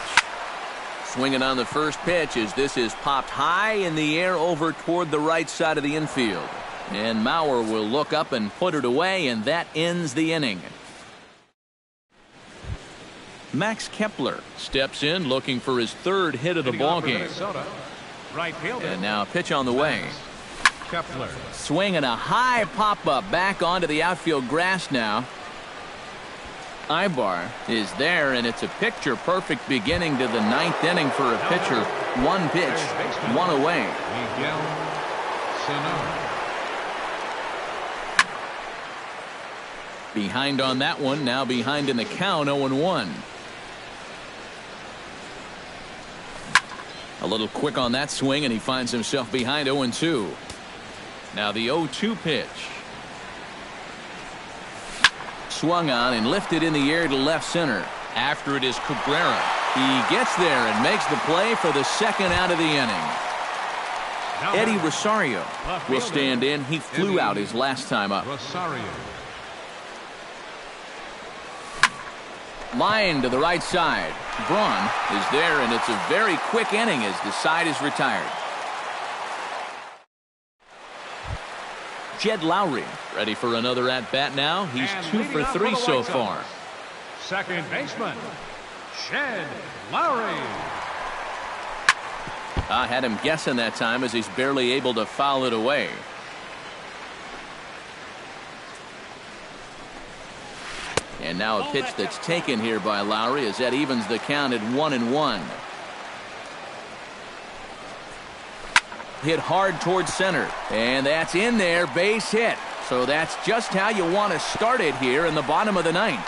Swinging on the first pitch as this is popped high in the air over toward the right side of the infield. And Mauer will look up and put it away, and that ends the inning. Max Kepler steps in looking for his 3rd hit of the ballgame. And now a pitch on the way. Kepler. Swinging a high pop-up back onto the outfield grass now. Ibar is there, and it's a picture-perfect beginning to the 9th inning for a pitcher. 1 pitch, 1 away. Miguel Sano. Behind on that one, now behind in the count, 0-1. A little quick on that swing, and he finds himself behind 0-2. Now the 0-2 pitch. Swung on and lifted in the air to left center. After it is Cabrera. He gets there and makes the play for the 2nd out of the inning. Eddie Rosario will stand in. He flew out his last time up. Rosario. Line to the right side. Braun is there, and it's a very quick inning as the side is retired. Jed Lowry ready for another at-bat now. He's 2 for 3 so far. Second baseman, Jed Lowry. I had him guessing that time as he's barely able to foul it away. And now a pitch that's taken here by Lowry as that evens the count at 1-1. Hit hard towards center, and that's in there, base hit. So that's just how you want to start it here in the bottom of the 9th.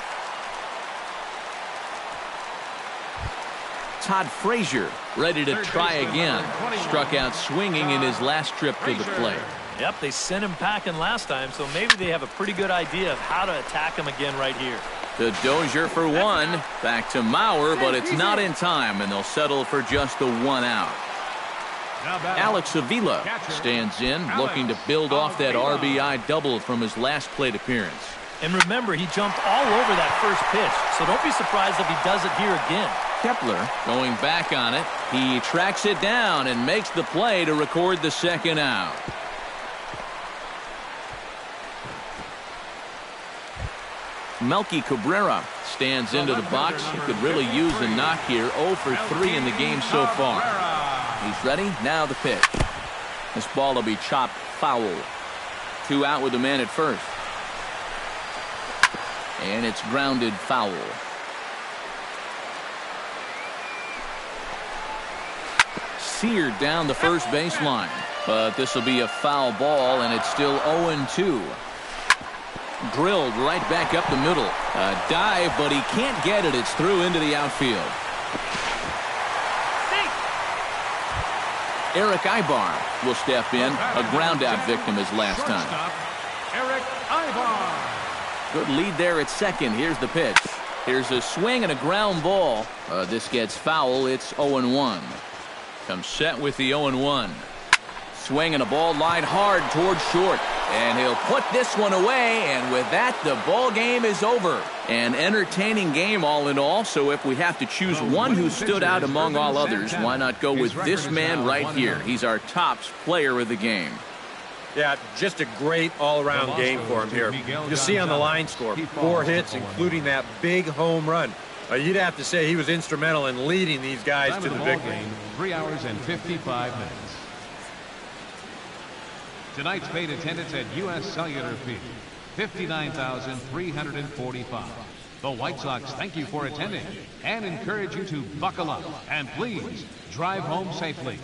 Todd Frazier ready to try again. Struck out swinging in his last trip to the plate. Yep, they sent him packing last time, so maybe they have a pretty good idea of how to attack him again right here. The Dozier for 1. Back to Mauer, but it's not in time, and they'll settle for just the 1 out. Alex Avila stands in, looking to build off that RBI double from his last plate appearance. And remember, he jumped all over that first pitch, so don't be surprised if he does it here again. Kepler going back on it. He tracks it down and makes the play to record the 2nd out. Melky Cabrera stands into the box. He could really use a knock here. 0 for 3 in the game so far. He's ready. Now the pitch. This ball will be chopped foul. 2 out with the man at first. And it's grounded foul. Seared down the first baseline. But this will be a foul ball, and it's still 0-2. Drilled right back up the middle. A dive, but he can't get it. It's through into the outfield. Eric Ibar will step in. A ground-out victim his last time. Eric Ibar. Good lead there at second. Here's the pitch. Here's a swing and a ground ball. This gets foul. It's 0-1. Comes set with the 0-1. Swing and a ball lined hard towards short. And he'll put this one away, and with that, the ball game is over. An entertaining game all in all, so if we have to choose one who stood out among all others, why not go with this man right here? He's our tops player of the game. Yeah, just a great all-around game for him here. You'll see on the line score, 4 hits, including that big home run. You'd have to say he was instrumental in leading these guys to the victory. 3 hours and 55 minutes. Tonight's paid attendance at U.S. Cellular Field, 59,345. The White Sox thank you for attending and encourage you to buckle up and please drive home safely.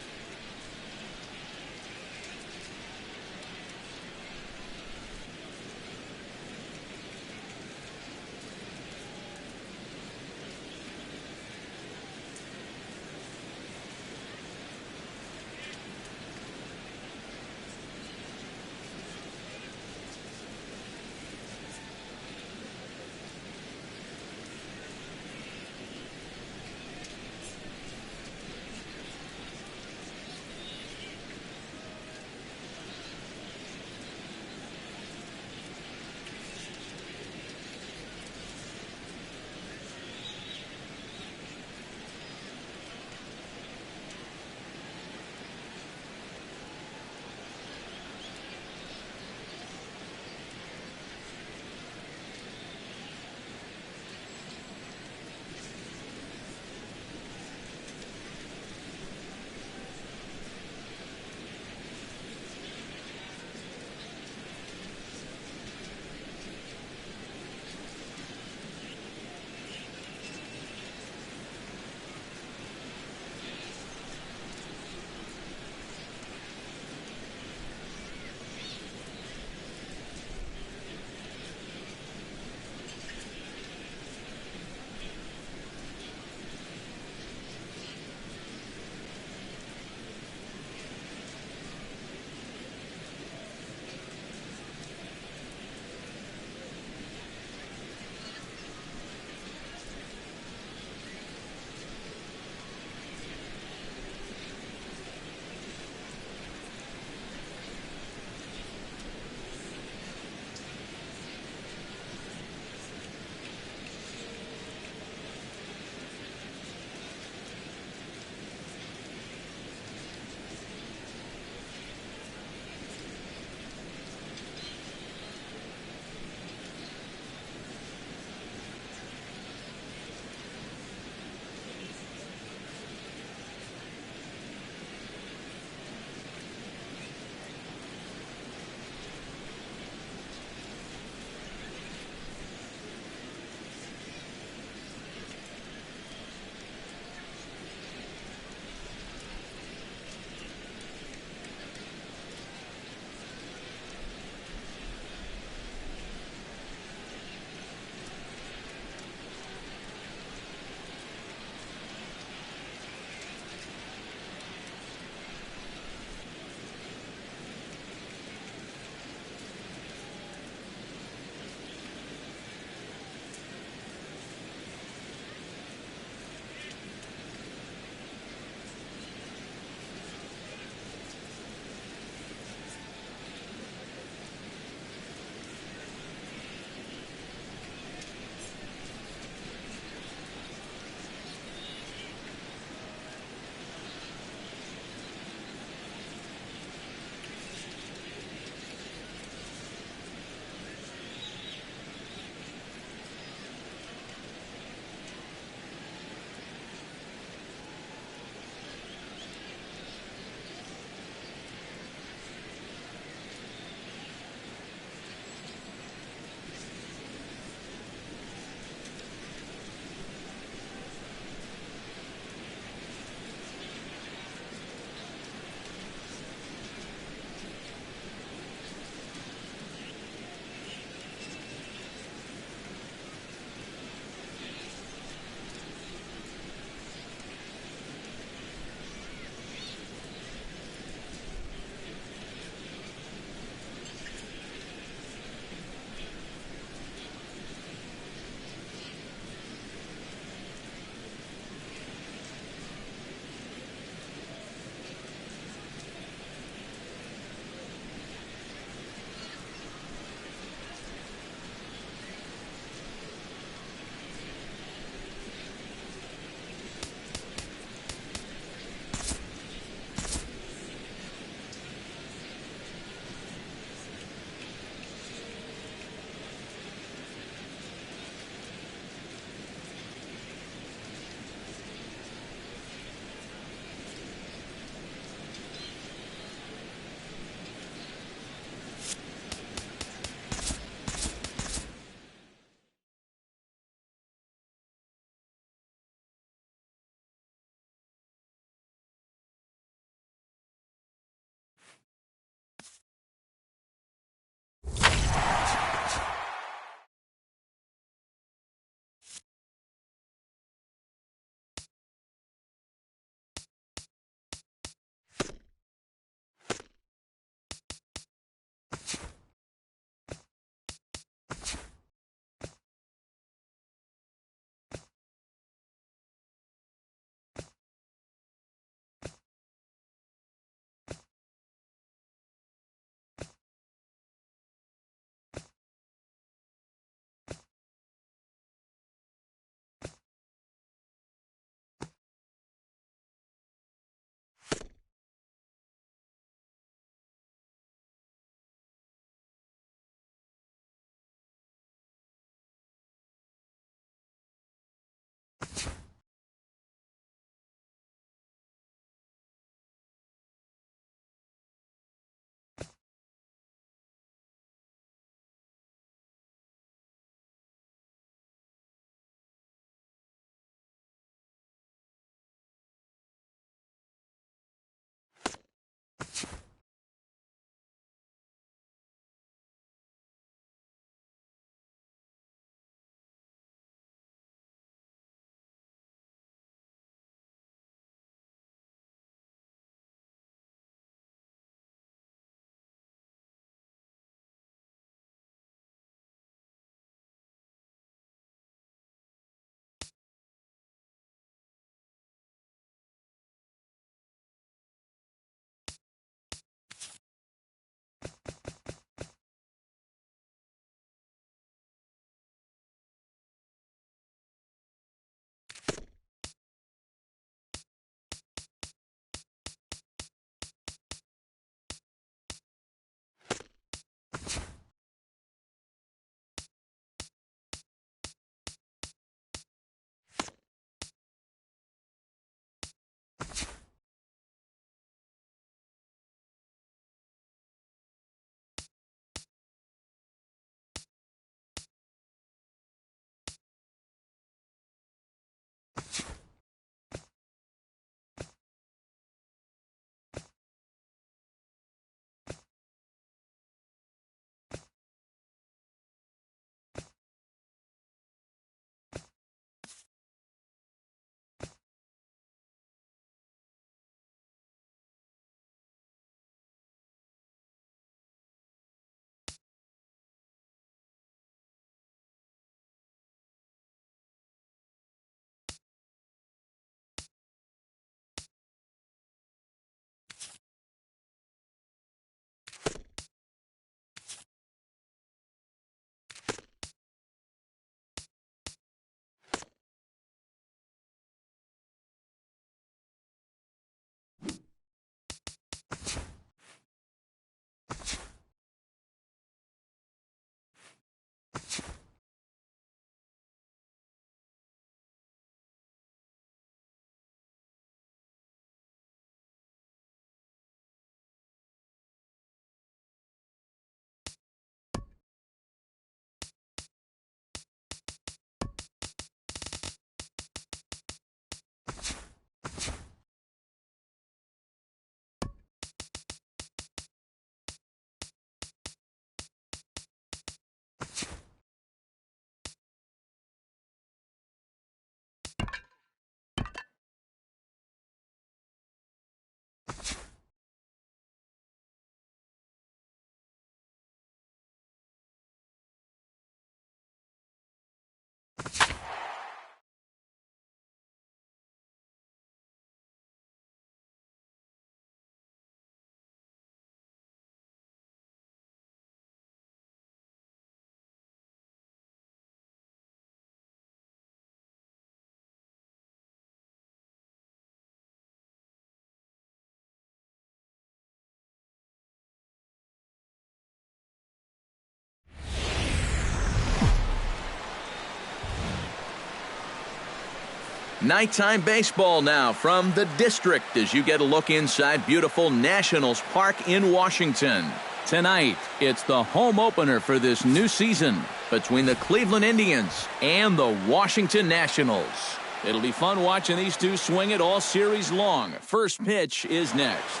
Nighttime baseball now from the district as you get a look inside beautiful Nationals Park in Washington. Tonight, it's the home opener for this new season between the Cleveland Indians and the Washington Nationals. It'll be fun watching these two swing it all series long. First pitch is next.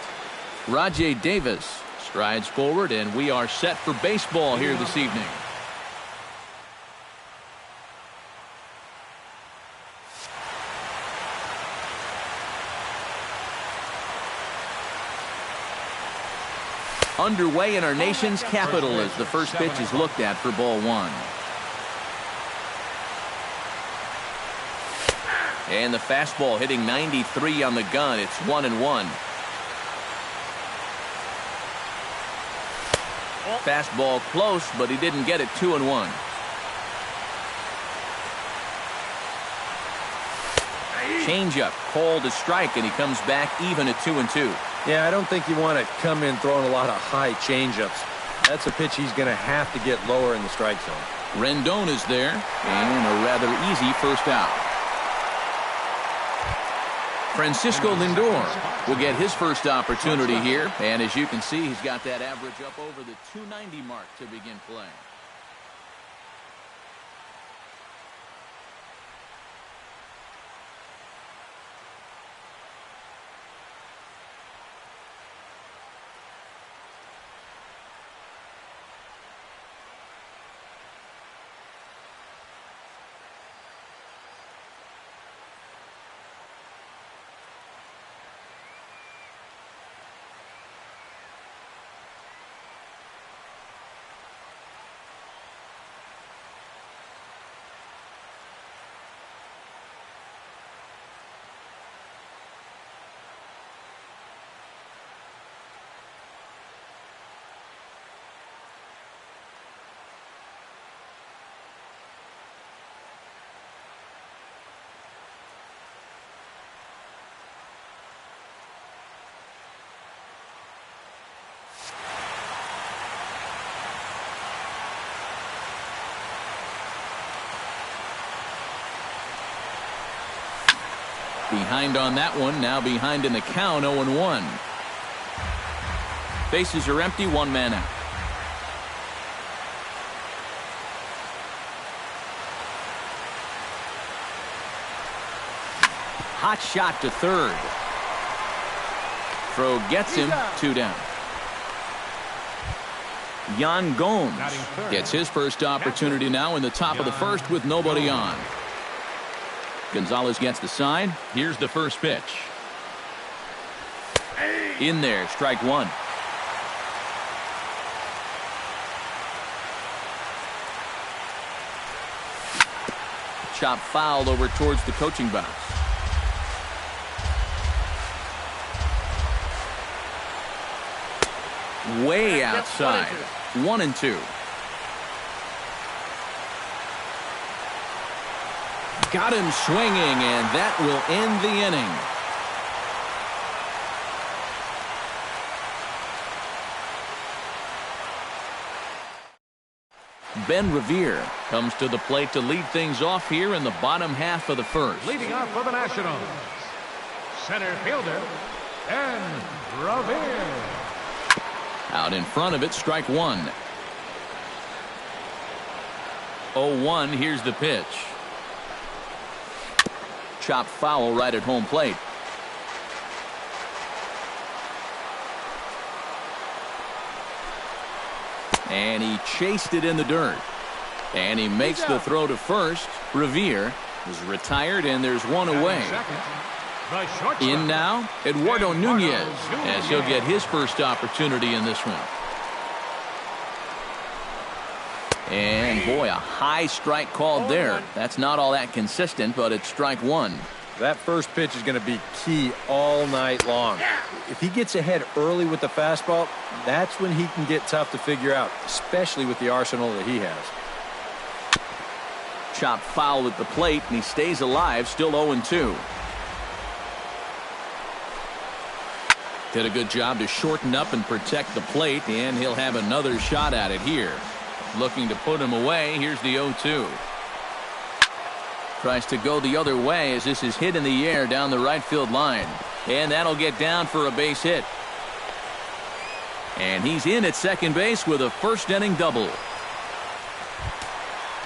Rajay Davis strides forward, and we are set for baseball here this evening. Underway in our nation's capital as the first pitch is looked at for ball one. And the fastball hitting 93 on the gun. It's 1-1. Fastball close, but he didn't get it. 2-1. Changeup called a strike, and he comes back even at 2-2. Yeah, I don't think you want to come in throwing a lot of high changeups. That's a pitch he's going to have to get lower in the strike zone. Rendon is there, and a rather easy first out. Francisco Lindor will get his first opportunity here, and as you can see, he's got that average up over the 290 mark to begin play. Behind on that one, now behind in the count, 0-1. Bases are empty, one man out. Hot shot to third. Throw gets him, 2 down. Yan Gomes gets his first opportunity now in the top of the first with nobody on. Gonzalez gets the sign. Here's the first pitch. In there, strike one. Chop fouled over towards the coaching box. Way outside. 1-2. Got him swinging, and that will end the inning. Ben Revere comes to the plate to lead things off here in the bottom half of the first. Leading off for the Nationals, center fielder, Ben Revere. Out in front of it, strike one. 0-1, here's the pitch. Chop foul right at home plate. And he chased it in the dirt. And he makes the throw to first. Revere is retired, and there's one away. In now, Eduardo Nunez, as he'll get his first opportunity in this one. And boy, a high strike called there. That's not all that consistent, but it's strike one. That first pitch is going to be key all night long. If he gets ahead early with the fastball, that's when he can get tough to figure out, especially with the arsenal that he has. Chop foul at the plate, and he stays alive, still 0-2. Did a good job to shorten up and protect the plate, and he'll have another shot at it here. Looking to put him away. Here's the 0-2. Tries to go the other way as this is hit in the air down the right field line. And that'll get down for a base hit. And he's in at second base with a first inning double.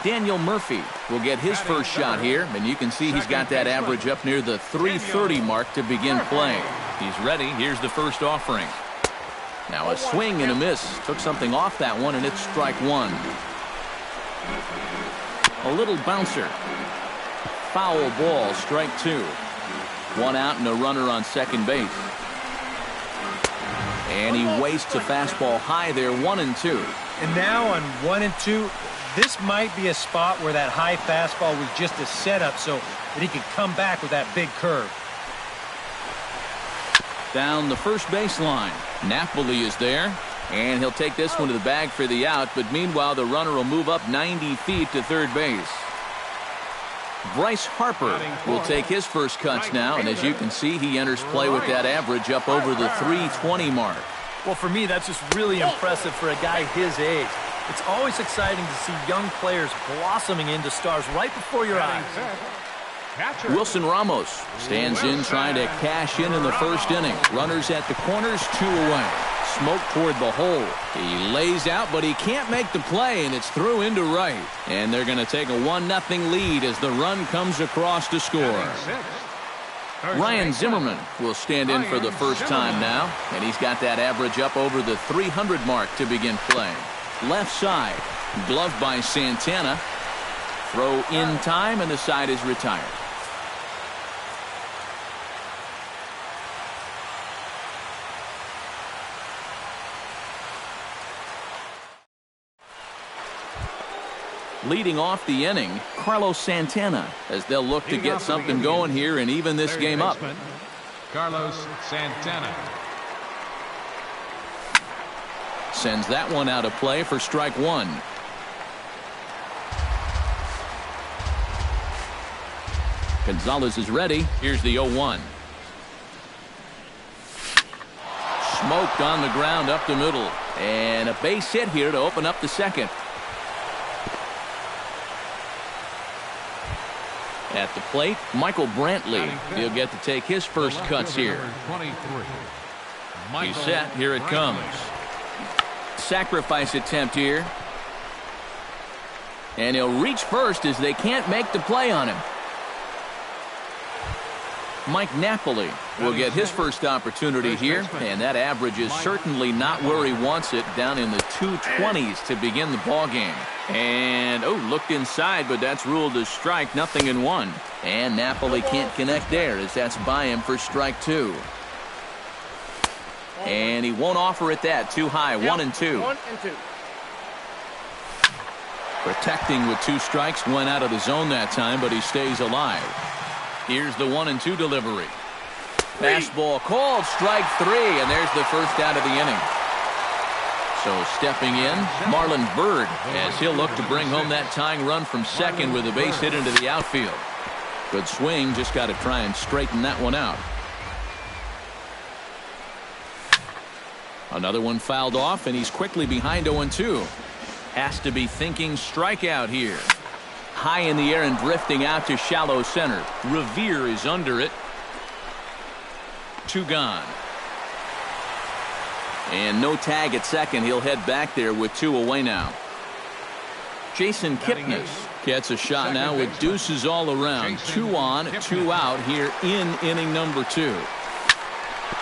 Daniel Murphy will get his first shot here, and you can see he's got that average up near the 330 mark to begin playing. He's ready. Here's the first offering. Now a swing and a miss. Took something off that one, and it's strike one. A little bouncer. Foul ball, strike two. One out and a runner on second base. And he wastes a fastball high there, 1-2. And now on 1-2, this might be a spot where that high fastball was just a setup so that he could come back with that big curve. Down the first baseline. Napoli is there, and he'll take this one to the bag for the out, but meanwhile the runner will move up 90 feet to third base. Bryce Harper will take his first cuts now, and as you can see, he enters play with that average up over the 320 mark. Well, for me, that's just really impressive for a guy his age. It's always exciting to see young players blossoming into stars right before your eyes. Wilson Ramos stands in trying to cash in the first inning. Runners at the corners, 2 away. Smoke toward the hole. He lays out, but he can't make the play, and it's through into right. And they're going to take a 1-0 lead as the run comes across to score. Ryan Zimmerman will stand in for the first time now, and he's got that average up over the 300 mark to begin play. Left side, gloved by Santana. Throw in time, and the side is retired. Leading off the inning, Carlos Santana, as they'll look to get something going here and even this game up. Carlos Santana Sends that one out of play for strike one. Gonzalez is ready. Here's the 0-1. Smoked on the ground up the middle. And a base hit here to open up the second. At the plate, Michael Brantley. He'll get to take his first cuts here. He's set. Here it comes. Sacrifice attempt here. And he'll reach first as they can't make the play on him. Mike Napoli will get his first opportunity here, and that average is certainly not where he wants it, down in the 220s to begin the ball game. And looked inside, but that's ruled as strike, 0-1. And Napoli can't connect there as that's by him for strike two. And he won't offer it that, too high, 1-2. 1-2. Protecting with 2 strikes, went out of the zone that time, but he stays alive. Here's the 1-2 delivery. Fastball called, strike 3, and there's the first out of the inning. So stepping in, Marlon Byrd, as he'll look to bring home that tying run from second with a base hit into the outfield. Good swing, just got to try and straighten that one out. Another one fouled off, and he's quickly behind 0-2. Has to be thinking strikeout here. High in the air and drifting out to shallow center. Revere is under it. 2 gone. And no tag at second. He'll head back there with 2 away now. Jason Kipnis gets a shot now with deuces all around. 2 on, 2 out here in inning number 2.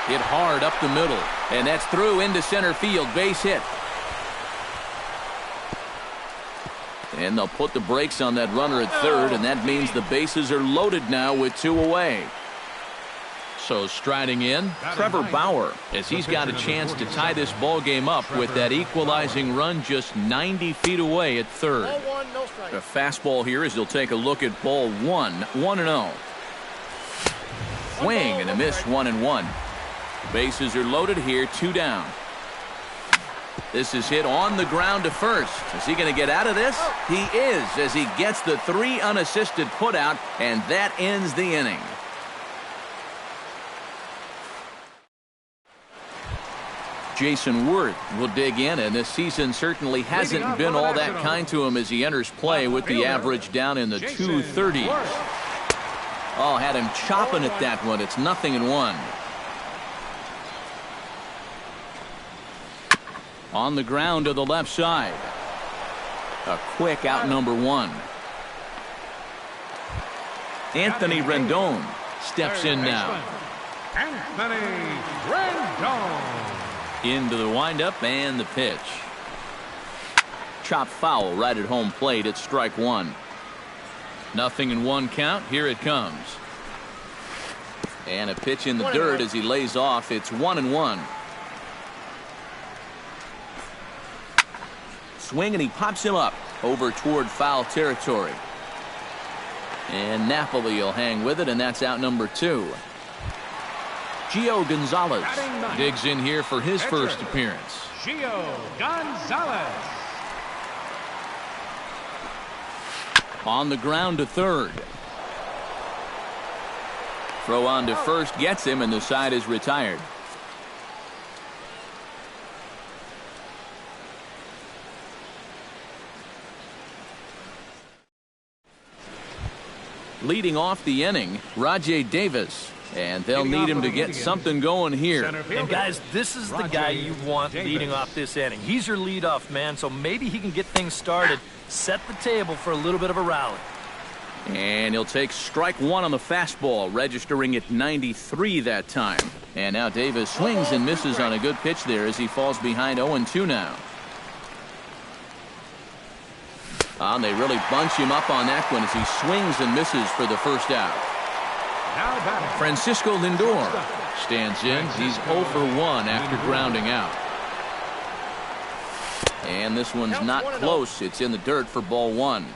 Hit hard up the middle, and that's through into center field. Base hit. And they'll put the brakes on that runner at third, and that means the bases are loaded now with 2 away. So striding in, Trevor Bauer, as he's got a chance to tie this ball game up with that equalizing run just 90 feet away at third. Ball 1, no strike. A fastball here as he'll take a look at ball 1, 1-0. Swing and a miss, 1-1. Bases are loaded here, 2 down. This is hit on the ground to first. Is he going to get out of this? He is, as he gets the 3 unassisted putout, and that ends the inning. Jason Worth will dig in, and this season certainly hasn't been all that kind to him as he enters play with the average down in the 230s. Oh, had him chopping at that one. It's 0-1. On the ground to the left side. A quick out number one. Anthony Rendon steps in now. Anthony Rendon. Into the windup and the pitch. Chop foul right at home plate. It's strike one. 0-1 count. Here it comes. And a pitch in the dirt as he lays off. It's 1-1. Swing, and he pops him up over toward foul territory. And Napoli will hang with it, and that's out number two. Gio Gonzalez digs in here for his first appearance. Gio Gonzalez. On the ground to third. Throw on to first gets him, and the side is retired. Leading off the inning, Rajay Davis. And they'll need him to get something going here. And guys, this is the guy you want leading off this inning. He's your leadoff man, so maybe he can get things started, set the table for a little bit of a rally. And he'll take strike one on the fastball, registering at 93 that time. And now Davis swings and misses on a good pitch there as he falls behind 0-2 now. And they really bunch him up on that one as he swings and misses for the first out. Francisco Lindor stands in. He's 0 for 1 after grounding out. And this one's not close. It's in the dirt for ball one.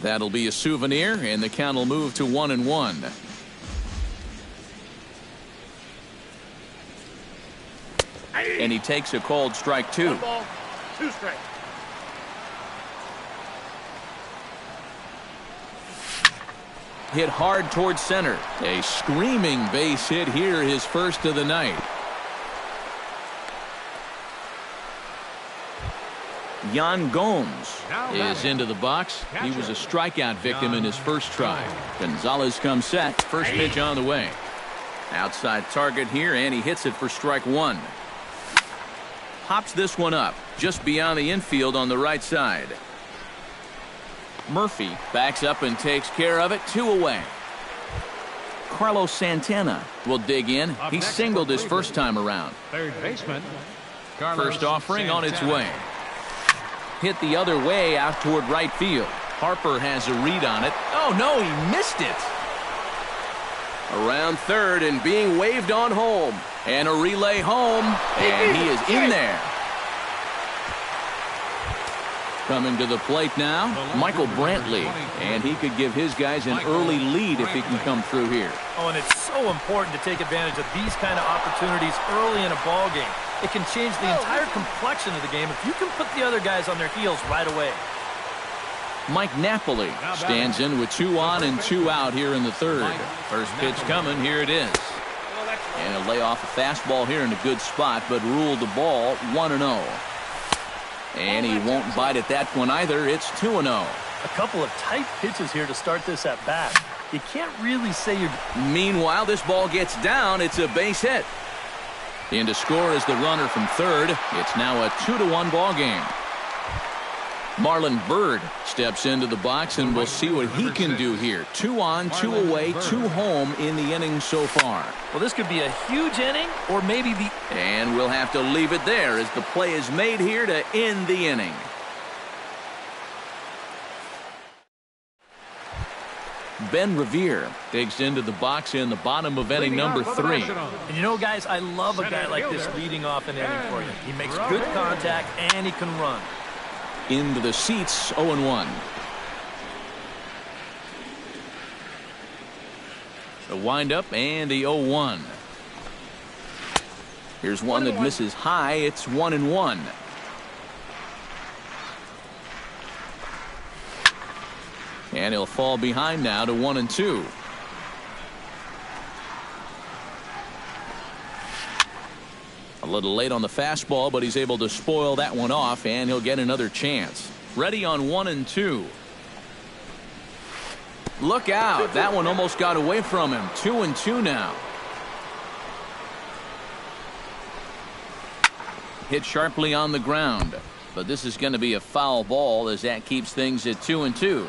That'll be a souvenir, and the count will move to 1-1. And he takes a called strike two. 1 ball, 2 strikes. Hit hard towards center. A screaming base hit here, his first of the night. Yan Gomes is into the box. He was a strikeout victim in his first try. Gonzalez comes set. First pitch on the way. Outside target here, and he hits it for strike one. Pops this one up just beyond the infield on the right side. Murphy backs up and takes care of it. 2 away. Carlos Santana will dig in. He singled his first time around. Third baseman. First offering on its way. Hit the other way out toward right field. Harper has a read on it. Oh no, he missed it. Around third and being waved on home. And a relay home. And he is in there. Coming to the plate now, Michael Brantley. And he could give his guys an early lead if he can come through here. Oh, and it's so important to take advantage of these kind of opportunities early in a ball game. It can change the entire complexion of the game if you can put the other guys on their heels right away. Mike Napoli stands in with 2 on and 2 out here in the third. First pitch coming, here it is. And he'll lay off a fastball here in a good spot, but ruled the ball 1-0. And he won't bite at that one either. It's 2-0. A couple of tight pitches here to start this at bat. You can't really say you're... Meanwhile, this ball gets down. It's a base hit. In to score is the runner from third. It's now a 2-1 ball game. Marlon Byrd steps into the box, and we'll see what he can do here. 2 on, 2 away, 2 home in the inning so far. Well, this could be a huge inning, or maybe the... And we'll have to leave it there as the play is made here to end the inning. Ben Revere digs into the box in the bottom of inning number 3. And you know, guys, I love a guy like this leading off an inning for you. He makes good contact, and he can run. Into the seats, 0-1. The windup and the 0-1. Here's one that misses high. It's 1-1. And he'll fall behind now to 1-2. little late on the fastball, but he's able to spoil that one off, and he'll get another chance. Ready on 1-2. Look out. That one almost got away from him. 2-2 now. Hit sharply on the ground, but this is going to be a foul ball as that keeps things at 2-2.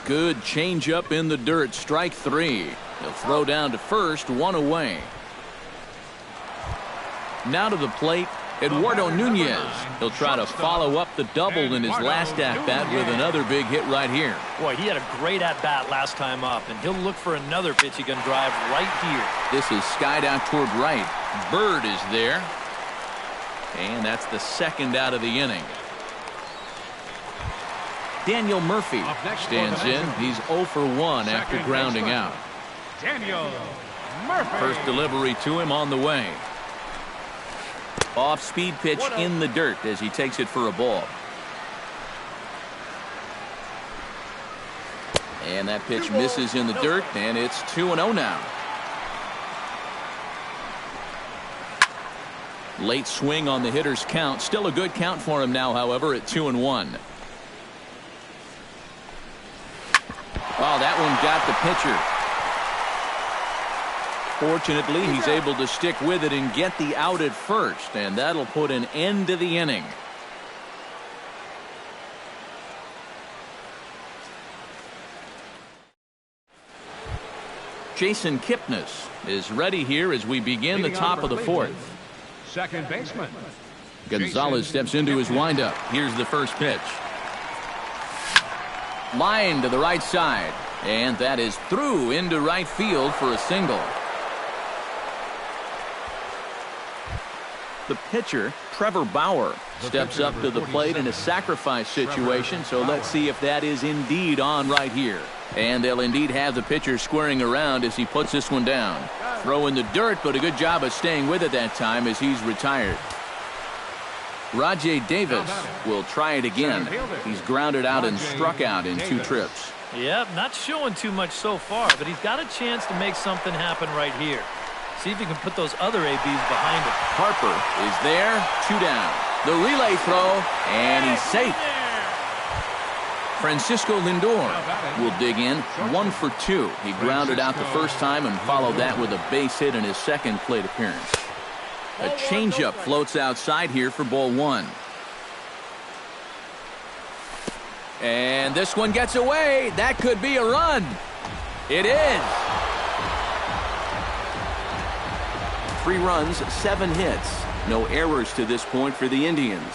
Good changeup in the dirt. Strike 3. He'll throw down to first, 1 away. Now to the plate, Eduardo Nunez. He'll try to follow up the double in his last at-bat with another big hit right here. Boy, he had a great at-bat last time up, and he'll look for another pitch he can drive right here. This is skied out toward right. Bird is there. And that's the second out of the inning. Daniel Murphy stands in. He's 0 for 1 after grounding out. Daniel Murphy. First delivery to him on the way. Off-speed pitch in the dirt as he takes it for a ball. And that pitch misses in the dirt, and it's 2-0 now. Late swing on the hitter's count. Still a good count for him now, however, at 2-1. Oh, that one got the pitcher. Fortunately, he's able to stick with it and get the out at first, and that'll put an end to the inning. Jason Kipnis is ready here as we begin the top of the fourth. Second baseman. Gonzalez steps into his windup. Here's the first pitch. Line to the right side, and that is through into right field for a single. The pitcher, Trevor Bauer, steps up to the plate in a sacrifice situation, so let's see if that is indeed on right here. And they'll indeed have the pitcher squaring around as he puts this one down. Throw in the dirt, but a good job of staying with it that time as he's retired. Rajay Davis will try it again. He's grounded out and struck out in 2 trips. Yep, not showing too much so far, but he's got a chance to make something happen right here. See if he can put those other ABs behind him. Harper is there, 2 down. The relay throw, and he's safe. Francisco Lindor will dig in, 1 for 2. He grounded out the first time and followed that with a base hit in his second plate appearance. A changeup floats outside here for ball 1. And this one gets away. That could be a run. It is. 3 runs, 7 hits. No errors to this point for the Indians.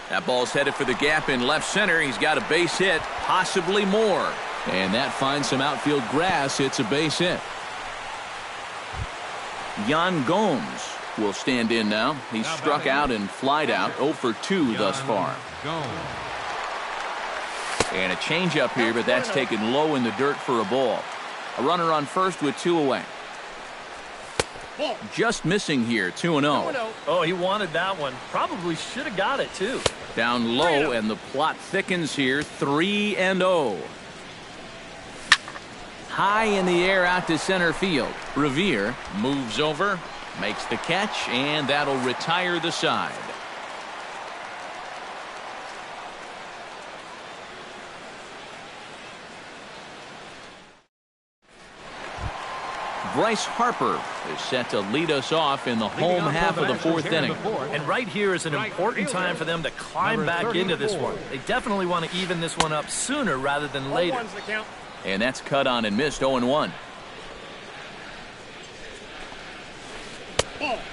That ball's headed for the gap in left center. He's got a base hit, possibly more. And that finds some outfield grass. It's a base hit. Yan Gomes will stand in now. He's struck out and flied out, 0 for 2 thus far. And a changeup here, but that's taken low in the dirt for a ball. A runner on first with 2 away. Just missing here, 2-0. Oh, he wanted that one. Probably should have got it, too. Down low, and the plot thickens here, 3-0. High in the air out to center field. Revere moves over, makes the catch, and that'll retire the side. Bryce Harper is set to lead us off in the home half of the 4th inning. And right here is an important time for them to climb back into this one. They definitely want to even this one up sooner rather than later. And that's cut on and missed, 0-1.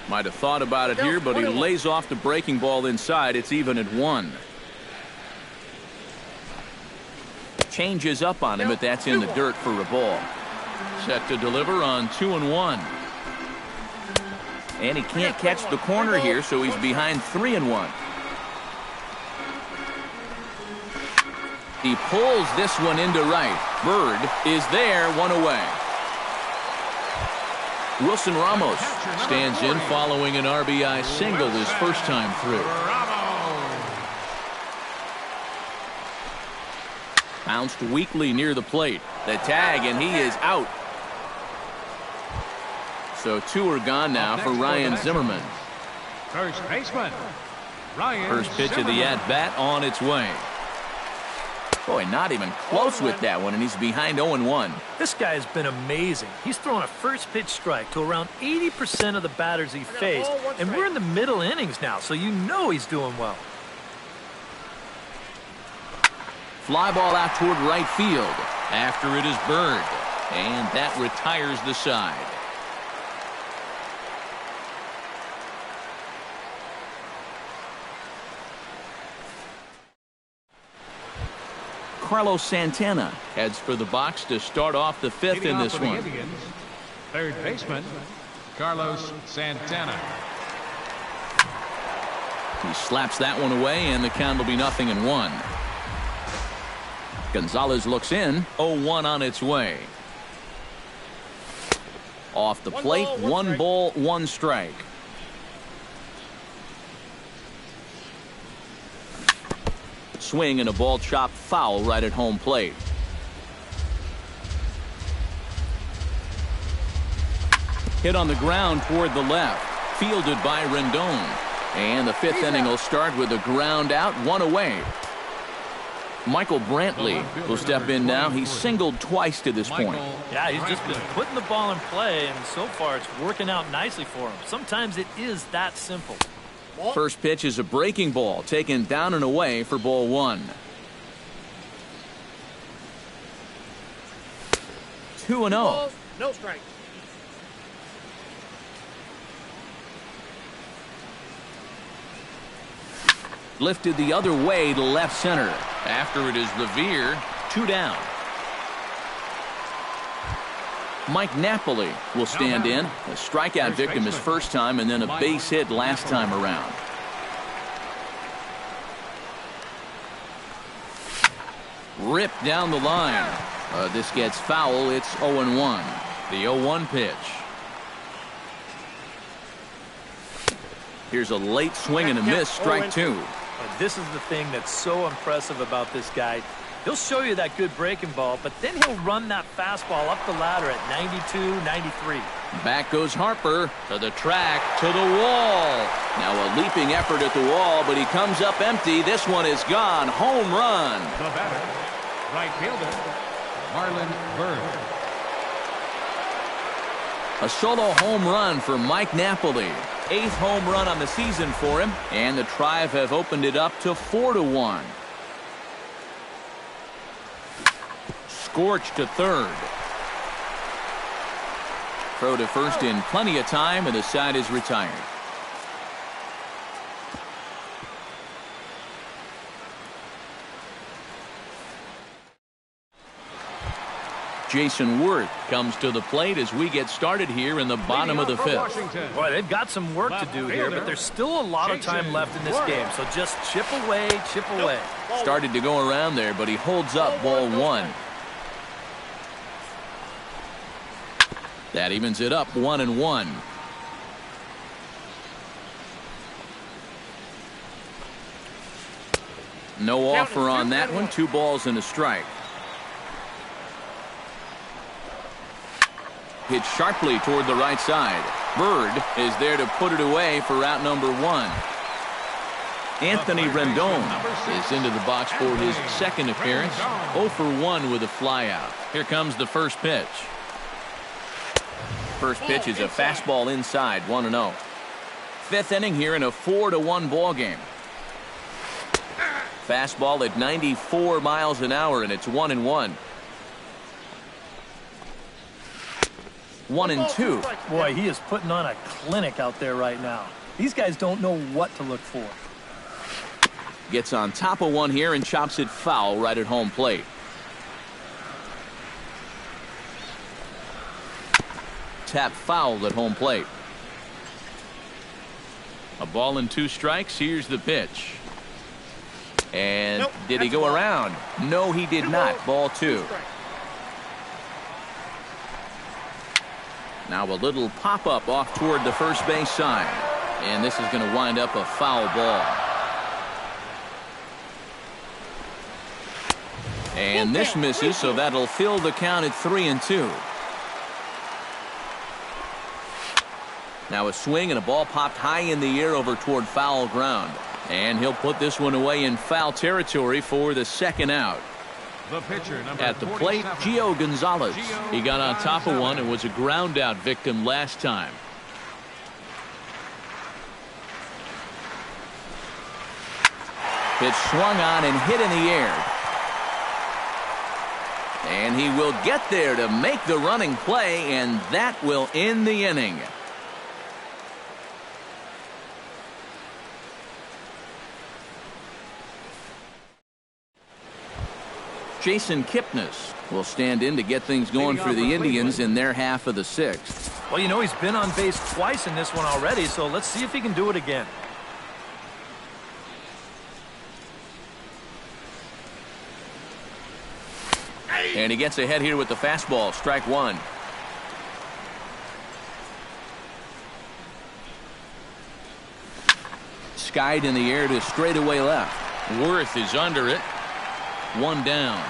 Might have thought about it here, but he lays off the breaking ball inside. It's even at 1. Changes up on him, but that's in the dirt for a ball. Set to deliver on 2-1. And he can't catch the corner here, so he's behind 3-1. He pulls this one into right. Bird is there, 1 away. Wilson Ramos stands in following an RBI single his first time through. Bounced weakly near the plate. The tag, and he is out. So 2 are gone now for Ryan Zimmerman. First baseman, Ryan First pitch of the at-bat on its way. Boy, not even close with that one, and he's behind 0-1. This guy has been amazing. He's thrown a first pitch strike to around 80% of the batters he faced, and we're in the middle innings now, so you know he's doing well. Fly ball out toward right field after it is burned, and that retires the side. Carlos Santana heads for the box to start off the 5th in this one. Indians, third baseman, Carlos Santana. He slaps that one away, and the count will be 0-1. Gonzalez looks in, 0-1 on its way. Off the plate, 1 ball, 1 strike. Swing and a ball chopped foul right at home plate. Hit on the ground toward the left, fielded by Rendon. And the 5th inning will start with a ground out, 1 away. Michael Brantley will step in now. He's singled twice to this point. Yeah, he's just been putting the ball in play, and so far it's working out nicely for him. Sometimes it is that simple. First pitch is a breaking ball taken down and away for ball 1. 2-0. No strike. Lifted the other way to left center. After it is Revere, 2 down. Mike Napoli will stand in. A strikeout victim his first time, and then a base hit last time around. Ripped down the line. This gets foul. It's 0-1. The 0-1 pitch. Here's a late swing and a miss. Strike 2. And this is the thing that's so impressive about this guy. He'll show you that good breaking ball, but then he'll run that fastball up the ladder at 92, 93. Back goes Harper to the track, to the wall. Now a leaping effort at the wall, but he comes up empty. This one is gone. Home run. The batter, right fielder, Marlon Byrd. A solo home run for Mike Napoli. 8th home run on the season for him, and the Tribe have opened it up to 4-1. Scorched to third. Throw to first in plenty of time, and the side is retired. Jason Worth comes to the plate as we get started here in the bottom of the 5th. Boy, they've got some work to do here, but there's still a lot of time left in this game, so just chip away, chip away. Started to go around there, but he holds up ball 1. That evens it up 1-1. No offer on that one. 2 balls and a strike. Hit sharply toward the right side. Bird is there to put it away for out number 1. Anthony Rendon is into the box for his 2nd appearance. 0 for 1 with a flyout. Here comes the first pitch. First pitch is a fastball inside, 1-0. 5th inning here in a 4-1 ball game. Fastball at 94 miles an hour, and it's 1-1. 1-2. Boy, he is putting on a clinic out there right now. These guys don't know what to look for. Gets on top of one here and chops it foul right at home plate. Tap foul at home plate. A ball and 2 strikes. Here's the pitch. And did he go around? No, he did not. Ball 2. Now a little pop-up off toward the first base side. And this is going to wind up a foul ball. And this misses, so that'll fill the count at 3-2. Now a swing and a ball popped high in the air over toward foul ground. And he'll put this one away in foul territory for the second out. The pitcher, number At the plate, 47, Gio Gonzalez. Gio He got on top of one Gonzalez. and was a ground out victim last time. Pitch swung on and hit in the air. And he will get there to make the running play, and that will end the inning. Jason Kipnis will stand in to get things going for the Indians in their half of the sixth. Well, you know, he's been on base twice in this one already, so let's see if he can do it again. And he gets ahead here with the fastball, strike one. Skied in the air to straightaway left. Worth is under it. One down.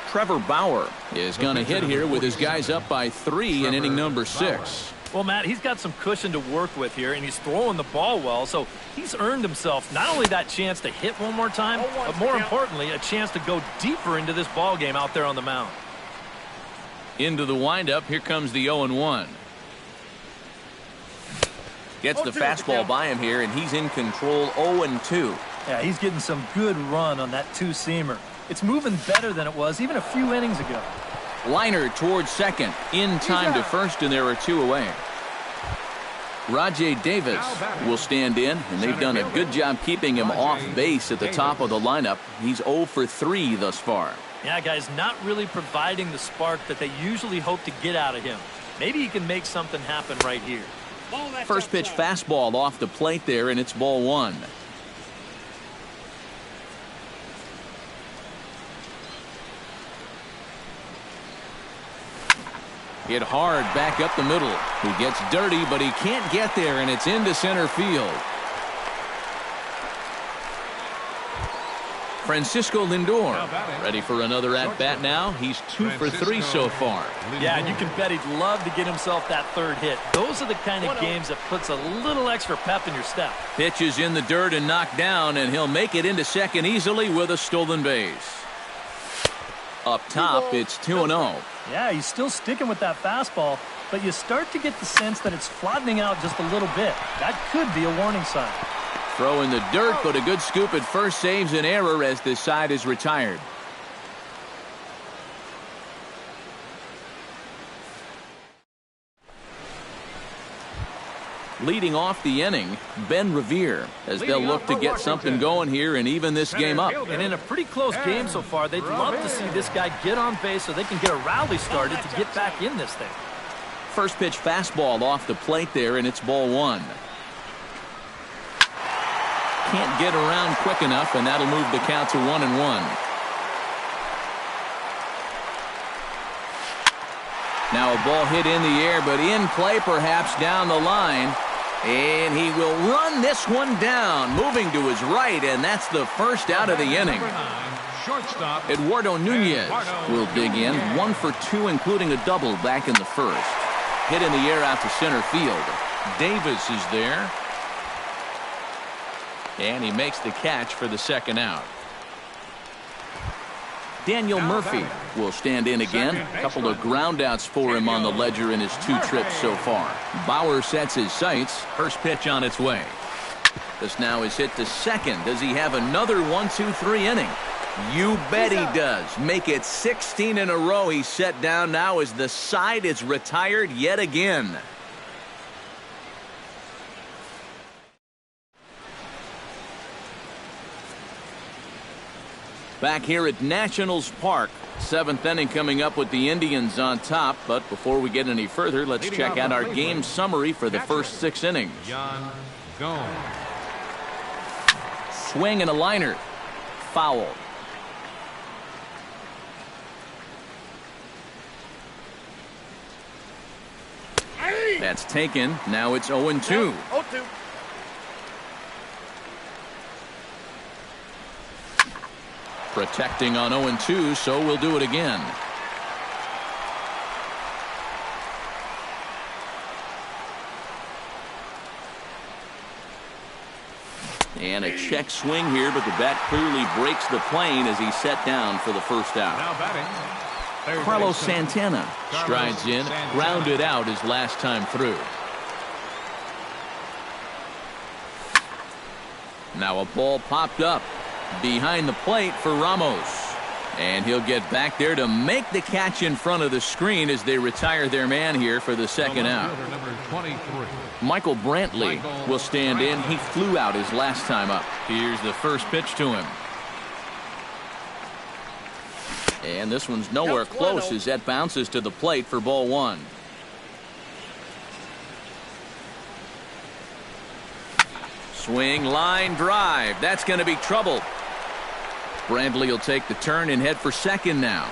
Trevor Bauer is going to hit here with his guys up by 3 in inning number 6. Well, Matt, he's got some cushion to work with here, and he's throwing the ball well, so he's earned himself not only that chance to hit one more time, but more importantly, a chance to go deeper into this ball game out there on the mound. Into the windup, here comes the 0-1. Gets the fastball by him here, and he's in control 0-2. Yeah, he's getting some good run on that two-seamer. It's moving better than it was even a few innings ago. Liner towards second, in time to first, and there are 2 away. Rajay Davis will stand in, and they've done a good job keeping him off base at the top of the lineup. He's 0 for 3 thus far. Yeah, guys, not really providing the spark that they usually hope to get out of him. Maybe he can make something happen right here. First pitch fastball off the plate there, and it's ball 1. Hit hard back up the middle. He gets dirty, but he can't get there, and it's into center field. Francisco Lindor ready for another at-bat now. He's 2 for 3 so far. Yeah, and you can bet he'd love to get himself that third hit. Those are the kind of games that puts a little extra pep in your step. Pitch is in the dirt and knocked down, and he'll make it into second easily with a stolen base. Up top, it's 2-0. Yeah, he's still sticking with that fastball, but you start to get the sense that it's flattening out just a little bit. That could be a warning sign. Throw in the dirt, but a good scoop at first saves an error as this side is retired. Leading off the inning, Ben Revere, as they'll look to get something going here and even this game up. And in a pretty close game so far, they'd love to see this guy get on base so they can get a rally started to get back in this thing. First pitch fastball off the plate there, and it's ball 1. Can't get around quick enough, and that'll move the count to 1-1. Now a ball hit in the air, but in play perhaps down the line. And he will run this one down, moving to his right, and that's the first out of the inning. Shortstop Eduardo Nunez will dig in, 1 for 2, including a double back in the first. Hit in the air out to center field. Davis is there. And he makes the catch for the second out. Daniel Murphy will stand in again. A couple of groundouts for him on the ledger in his 2 trips so far. Bauer sets his sights. First pitch on its way. This now is hit to second. Does he have another 1-2-3 inning? You bet he does. Make it 16 in a row. He's set down now as the side is retired yet again. Back here at Nationals Park, 7th inning coming up with the Indians on top. But before we get any further, let's check out our game summary for the first 6 innings. John Gomes. Swing and a liner. Foul. That's taken. Now it's 0-2. 0-2. Protecting on 0-2, so we'll do it again. And a check swing here, but the bat clearly breaks the plane as he's set down for the first out. Now batting, Carlos Santana strides in, grounded out his last time through. Now a ball popped up behind the plate for Ramos. And he'll get back there to make the catch in front of the screen as they retire their man here for the second out. Number 23. Michael Brantley will stand in. He flew out his last time up. Here's the first pitch to him. And this one's nowhere close as that bounces to the plate for ball one. Swing, line, drive. That's going to be trouble. Brantley will take the turn and head for second now.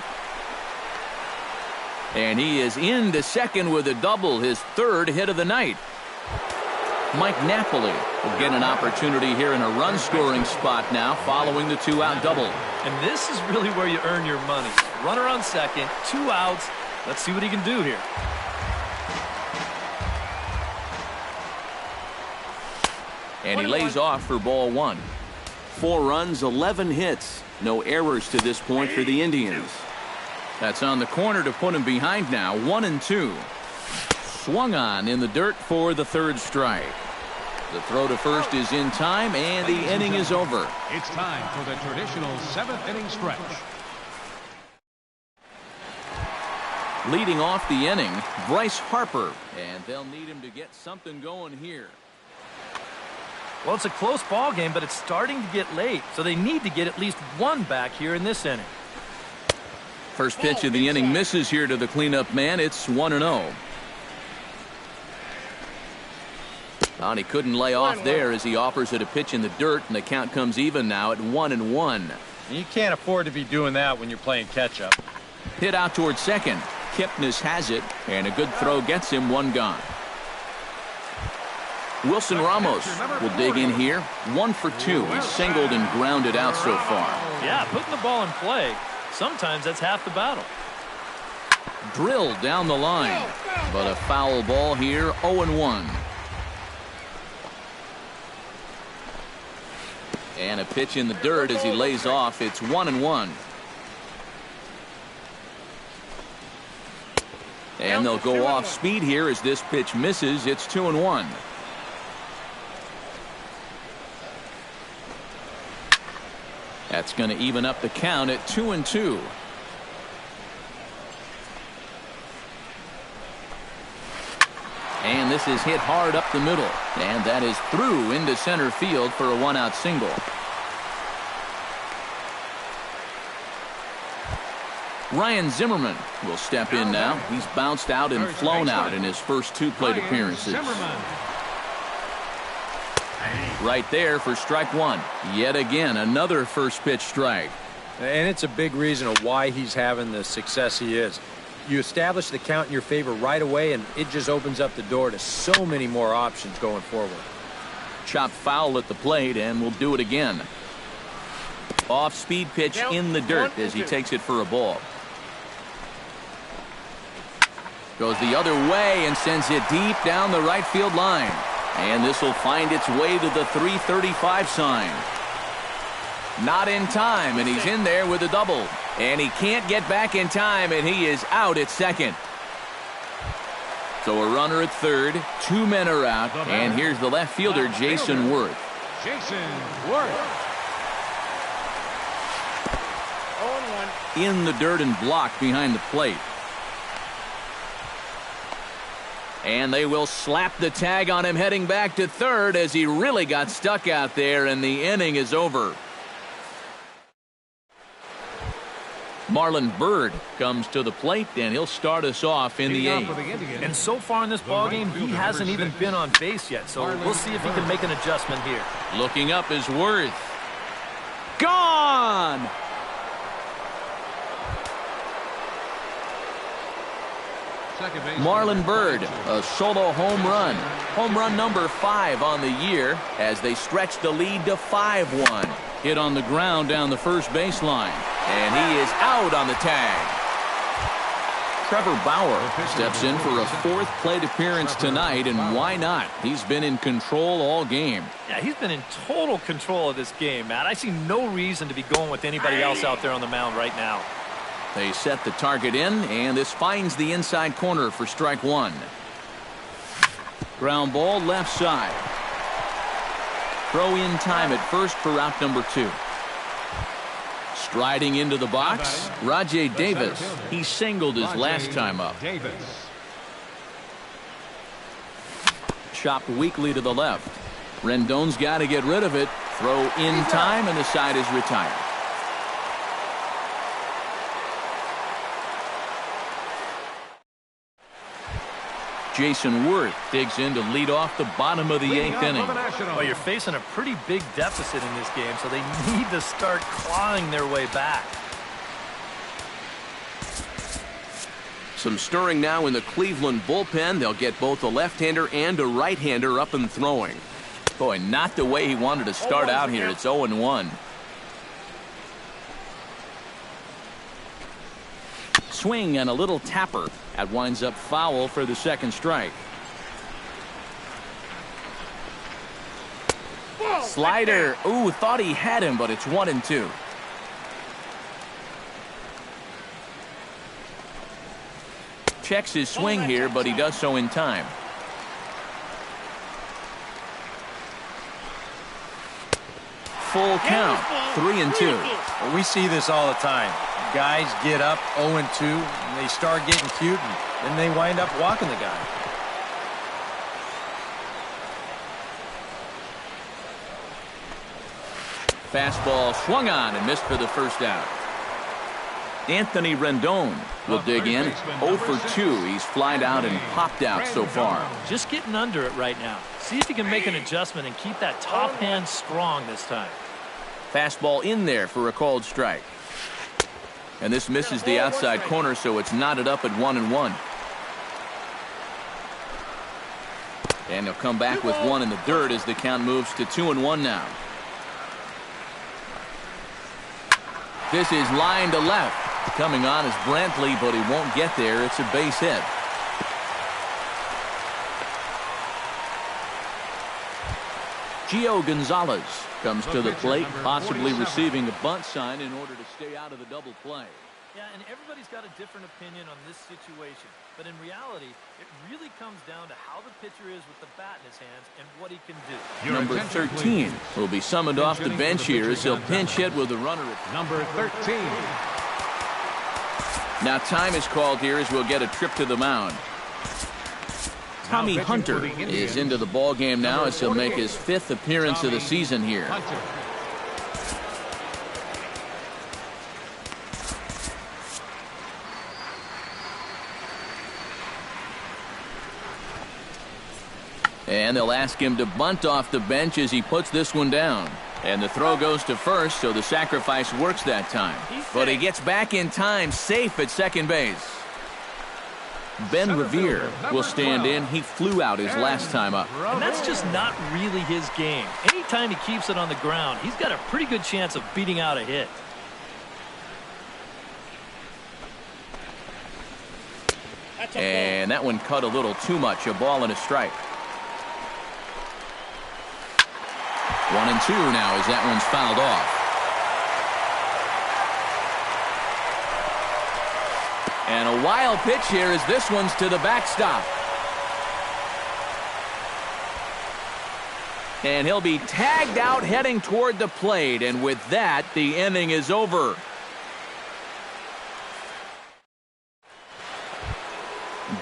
And he is into second with a double, his third hit of the night. Mike Napoli will get an opportunity here in a run-scoring spot now following the two-out double. And this is really where you earn your money. Runner on second, 2 outs. Let's see what he can do here. And he lays off for ball one. 4 runs, 11 hits. No errors to this point for the Indians. That's on the corner to put him behind now. 1-2. Swung on in the dirt for the third strike. The throw to first is in time, and the inning is over. It's time for the traditional 7th inning stretch. Leading off the inning, Bryce Harper. And they'll need him to get something going here. Well, it's a close ball game, but it's starting to get late, so they need to get at least one back here in this inning. First pitch of the inning misses here to the cleanup man. It's 1-0. And he couldn't lay off there as he offers it a pitch in the dirt, and the count comes even now at 1-1. You can't afford to be doing that when you're playing catch-up. Hit out towards second. Kipnis has it, and a good throw gets him one gone. Wilson Ramos will dig in here. 1 for 2. He's singled and grounded out so far. Yeah, putting the ball in play, sometimes that's half the battle. Drilled down the line, but a foul ball here. 0-1. And a pitch in the dirt as he lays off. It's 1-1. And they'll go off speed here as this pitch misses. It's 2-1. That's going to even up the count at 2-2. And this is hit hard up the middle. And that is through into center field for a 1-out single. Ryan Zimmerman will step in now. He's bounced out and flown out in his first 2 plate appearances. Right there for strike one. Yet again, another first pitch strike. And it's a big reason of why he's having the success he is. You establish the count in your favor right away, and it just opens up the door to so many more options going forward. Chopped foul at the plate, and we'll do it again. Off-speed pitch in the dirt as he takes it for a ball. Goes the other way and sends it deep down the right field line. And this will find its way to the 335 sign. Not in time, and he's in there with a double. And he can't get back in time, and he is out at second. So a runner at third, 2 men are out, and here's the left fielder, Jason Worth. Jason Worth. 0-1. In the dirt and blocked behind the plate. And they will slap the tag on him heading back to third as he really got stuck out there, and the inning is over. Marlon Byrd comes to the plate, and he'll start us off in the 8th. And so far in this ballgame, he hasn't even been on base yet, so we'll see if he can make an adjustment here. Looking up is Worth. Gone! Marlon Byrd, a solo home run. Home run number 5 on the year as they stretch the lead to 5-1. Hit on the ground down the first baseline. And he is out on the tag. Trevor Bauer steps in for a fourth plate appearance tonight, and why not? He's been in control all game. Yeah, he's been in total control of this game, Matt. I see no reason to be going with anybody else out there on the mound right now. They set the target in, and this finds the inside corner for strike one. Ground ball left side. Throw in time at first for out number 2. Striding into the box, Rajay Davis. He singled his last time up. Chopped weakly to the left. Rendon's got to get rid of it. Throw in time, and the side is retired. Jason Worth digs in to lead off the bottom of the 8th inning. Well, you're facing a pretty big deficit in this game, so they need to start clawing their way back. Some stirring now in the Cleveland bullpen. They'll get both a left-hander and a right-hander up and throwing. Boy, not the way he wanted to start out here. It's 0-1. Swing and a little tapper. That winds up foul for the second strike. Slider. Ooh, thought he had him, but it's 1-2. Checks his swing here, but he does so in time. Full count. 3-2. Well, we see this all the time. Guys get up 0-2, and they start getting cute, and then they wind up walking the guy. Fastball swung on and missed for the first out. Anthony Rendon will dig in. 0 for 2. He's flied out and popped out so far. Just getting under it right now. See if he can make an adjustment and keep that top hand strong this time. Fastball in there for a called strike. And this misses the outside corner, so it's knotted up at 1-1. And he'll come back with one in the dirt as the count moves to 2-1 now. This is line to left. Coming on is Brantley, but he won't get there. It's a base hit. Gio Gonzalez comes to the plate, possibly receiving a bunt sign in order to stay out of the double play. Yeah, and everybody's got a different opinion on this situation. But in reality, it really comes down to how the pitcher is with the bat in his hands and what he can do. Number 13 will be summoned off the bench here as he'll pinch hit with a runner at number 13. Now time is called here as we'll get a trip to the mound. Tommy Hunter is into the ball game now as he'll make his 5th appearance of the season here. And they'll ask him to bunt off the bench as he puts this one down. And the throw goes to first, so the sacrifice works that time. But he gets back in time, safe at second base. Ben Revere will stand in. He flew out his last time up. And that's just not really his game. Anytime he keeps it on the ground, he's got a pretty good chance of beating out a hit. And that one cut a little too much. A ball and a strike. 1-2 now as that one's fouled off. And a wild pitch here as this one's to the backstop. And he'll be tagged out heading toward the plate. And with that, the inning is over.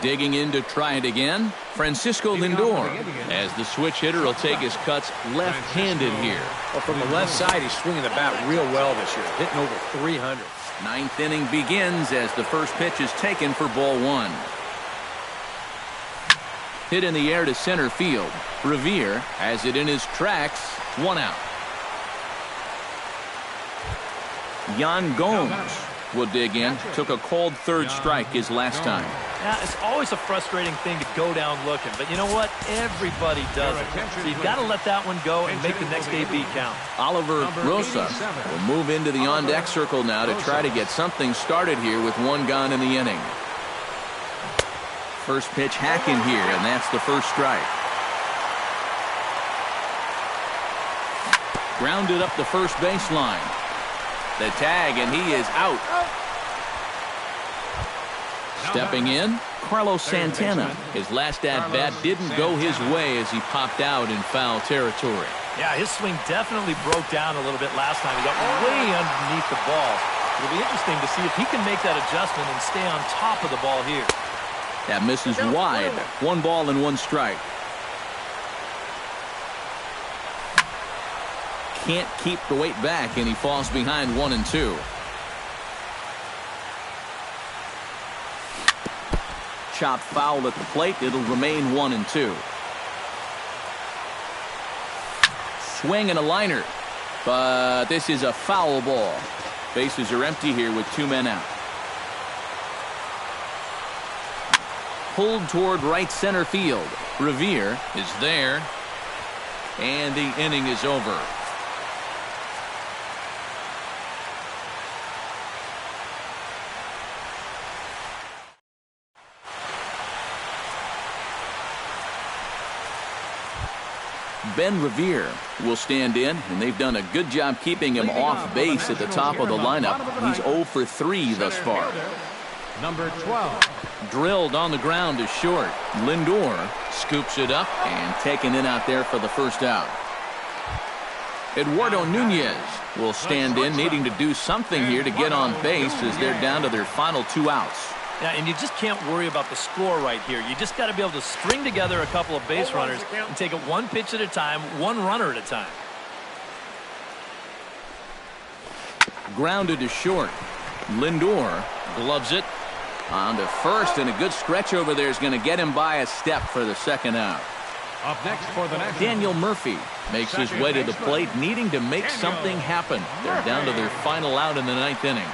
Digging in to try it again, Francisco Lindor, as the switch hitter will take his cuts left-handed here. Well, from the left side, he's swinging the bat real well this year, hitting over 300. 9th inning begins as the first pitch is taken for ball 1. Hit in the air to center field. Revere has it in his tracks. 1 out. Yan Gomes will dig in. Took a called third strike his last time. Yeah, it's always a frustrating thing to go down looking, but you know what? Everybody does it. So you've got to let that one go and make the next AB count. Oliver Rosa will move into the on-deck circle now to try to get something started here with one gone in the inning. First pitch hacking here, and that's the first strike. Grounded up the first baseline. The tag, and he is out. Stepping in, Carlos Santana. His last at-bat didn't go his way as he popped out in foul territory. Yeah, his swing definitely broke down a little bit last time. He got way underneath the ball. It'll be interesting to see if he can make that adjustment and stay on top of the ball here. That misses wide. 1 ball and 1 strike. Can't keep the weight back, and he falls behind 1-2. Chopped foul at the plate. It'll remain 1-2. Swing and a liner, but this is a foul ball. Bases are empty here with 2 men out. Pulled toward right center field. Revere is there, and the inning is over. Ben Revere will stand in, and they've done a good job keeping him off base at the top of the lineup. He's 0 for 3 thus far. Number 12. Drilled on the ground is short. Lindor scoops it up and taken in out there for the first out. Eduardo Nunez will stand in, needing to do something here to get on base as they're down to their final 2 outs. Yeah, and you just can't worry about the score right here. You just got to be able to string together a couple of base runners and take it 1 pitch at a time, 1 runner at a time. Grounded to short. Lindor gloves it on to first, and a good stretch over there is going to get him by a step for the second out. Up next for the Nationals, Daniel Murphy makes his way to the plate, needing to make something happen. They're down to their final out in the 9th inning.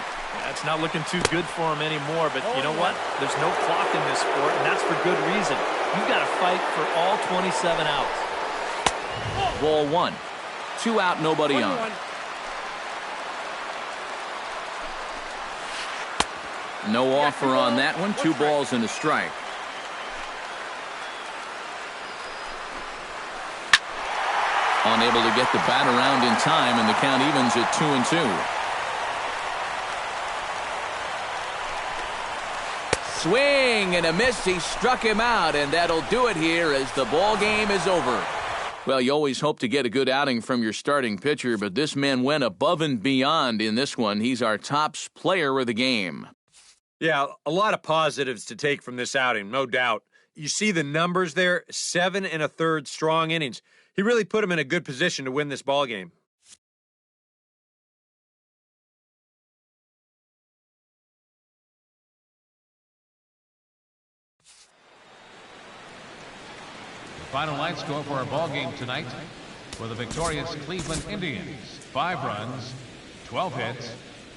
It's not looking too good for him anymore, but you know what? There's no clock in this sport, and that's for good reason. You've got to fight for all 27 outs. Ball 1. 2 out, nobody on. No offer on that one. 2 balls and a strike. Unable to get the bat around in time, and the count evens at 2-2. Swing and a miss. He struck him out, and that'll do it here as the ball game is over. Well, you always hope to get a good outing from your starting pitcher, but this man went above and beyond in this one. He's our top player of the game. Yeah, a lot of positives to take from this outing, no doubt. You see the numbers there, 7 1/3 strong innings. He really put him in a good position to win this ball game. Final line score for our ball game tonight for the victorious Cleveland Indians: 5 runs, 12 hits,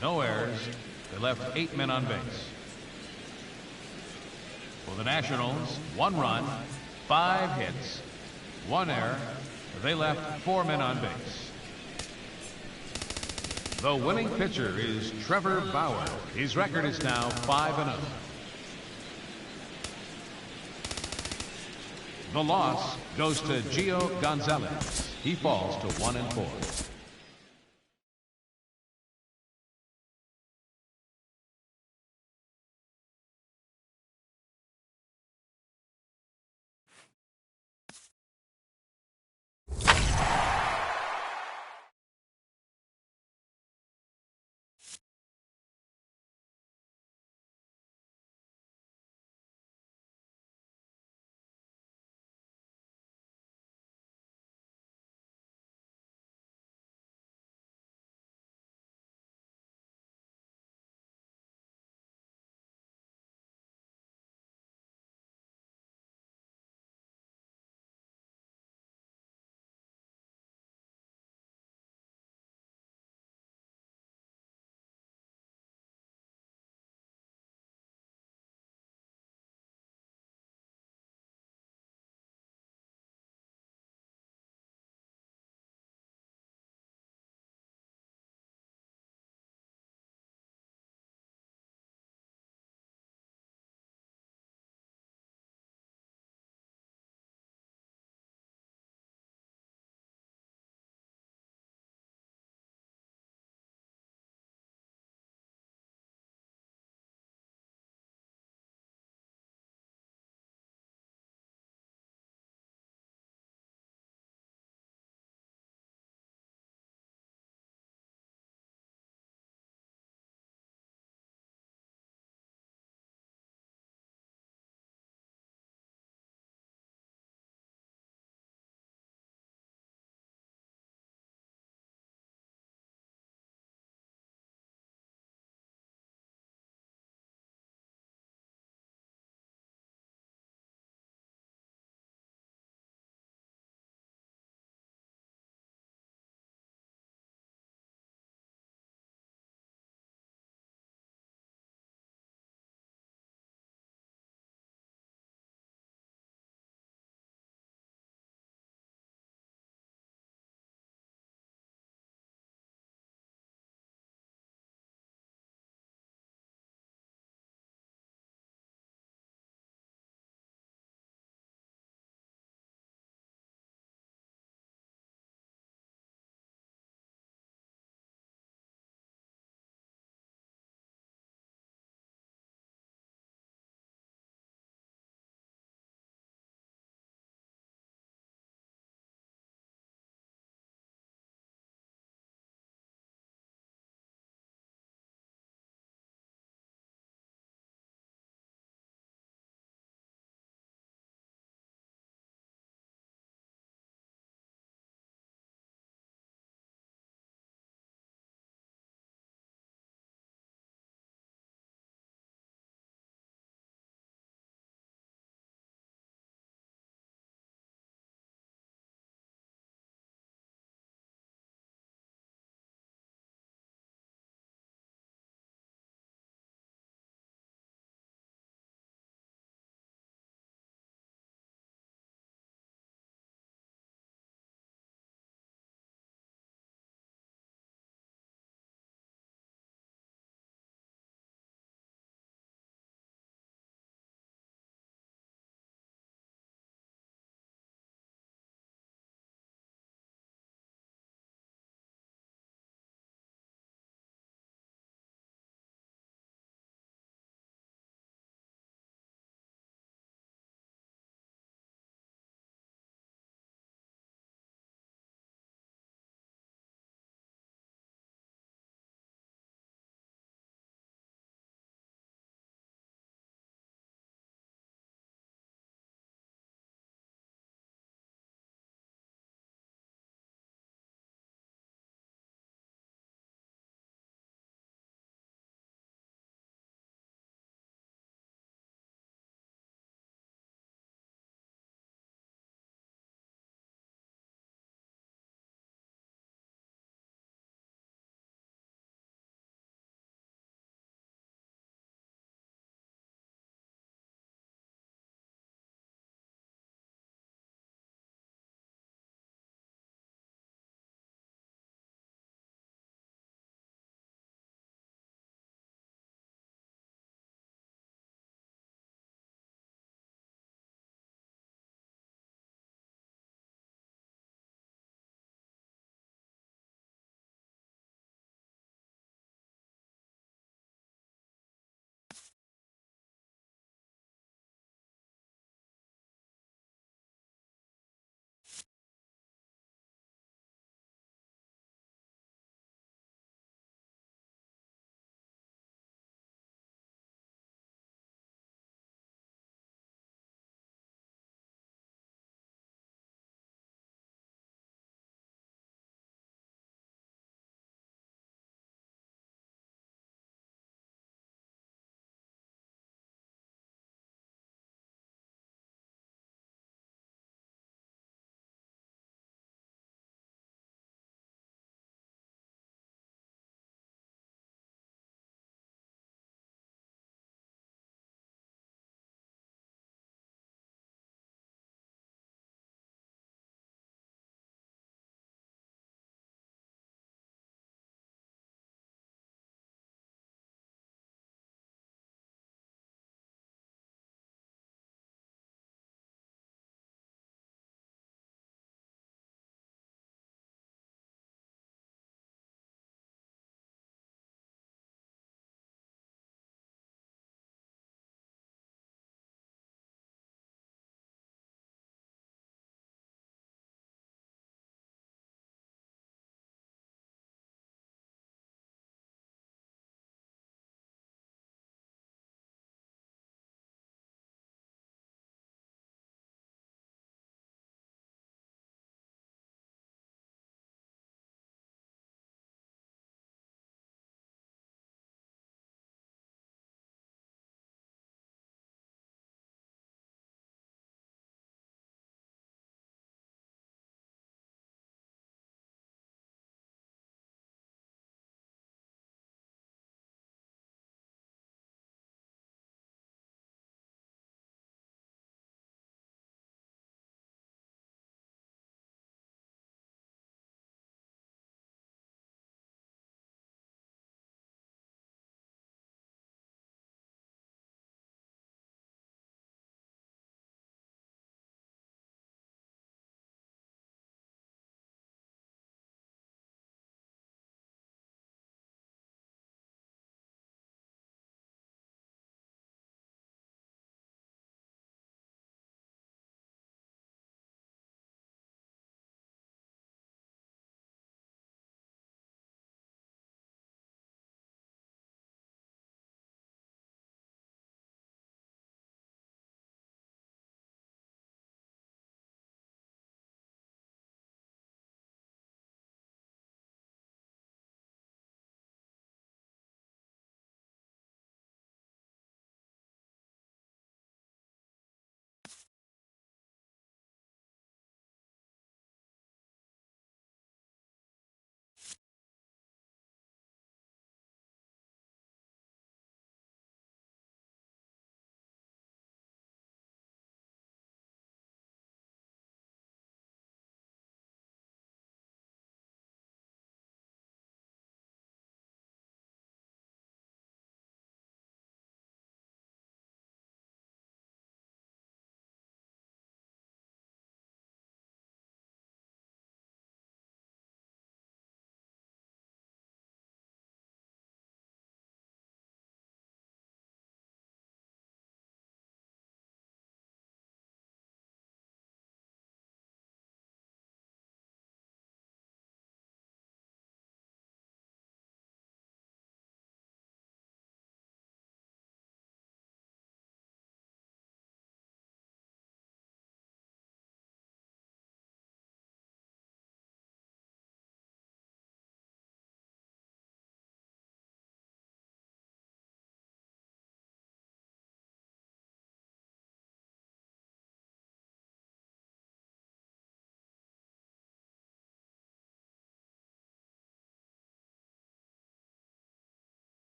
no errors. They left 8 men on base. For the Nationals, 1 run, 5 hits, 1 error. They left 4 men on base. The winning pitcher is Trevor Bauer. His record is now 5-0. The loss goes to Gio Gonzalez. He falls to 1-4.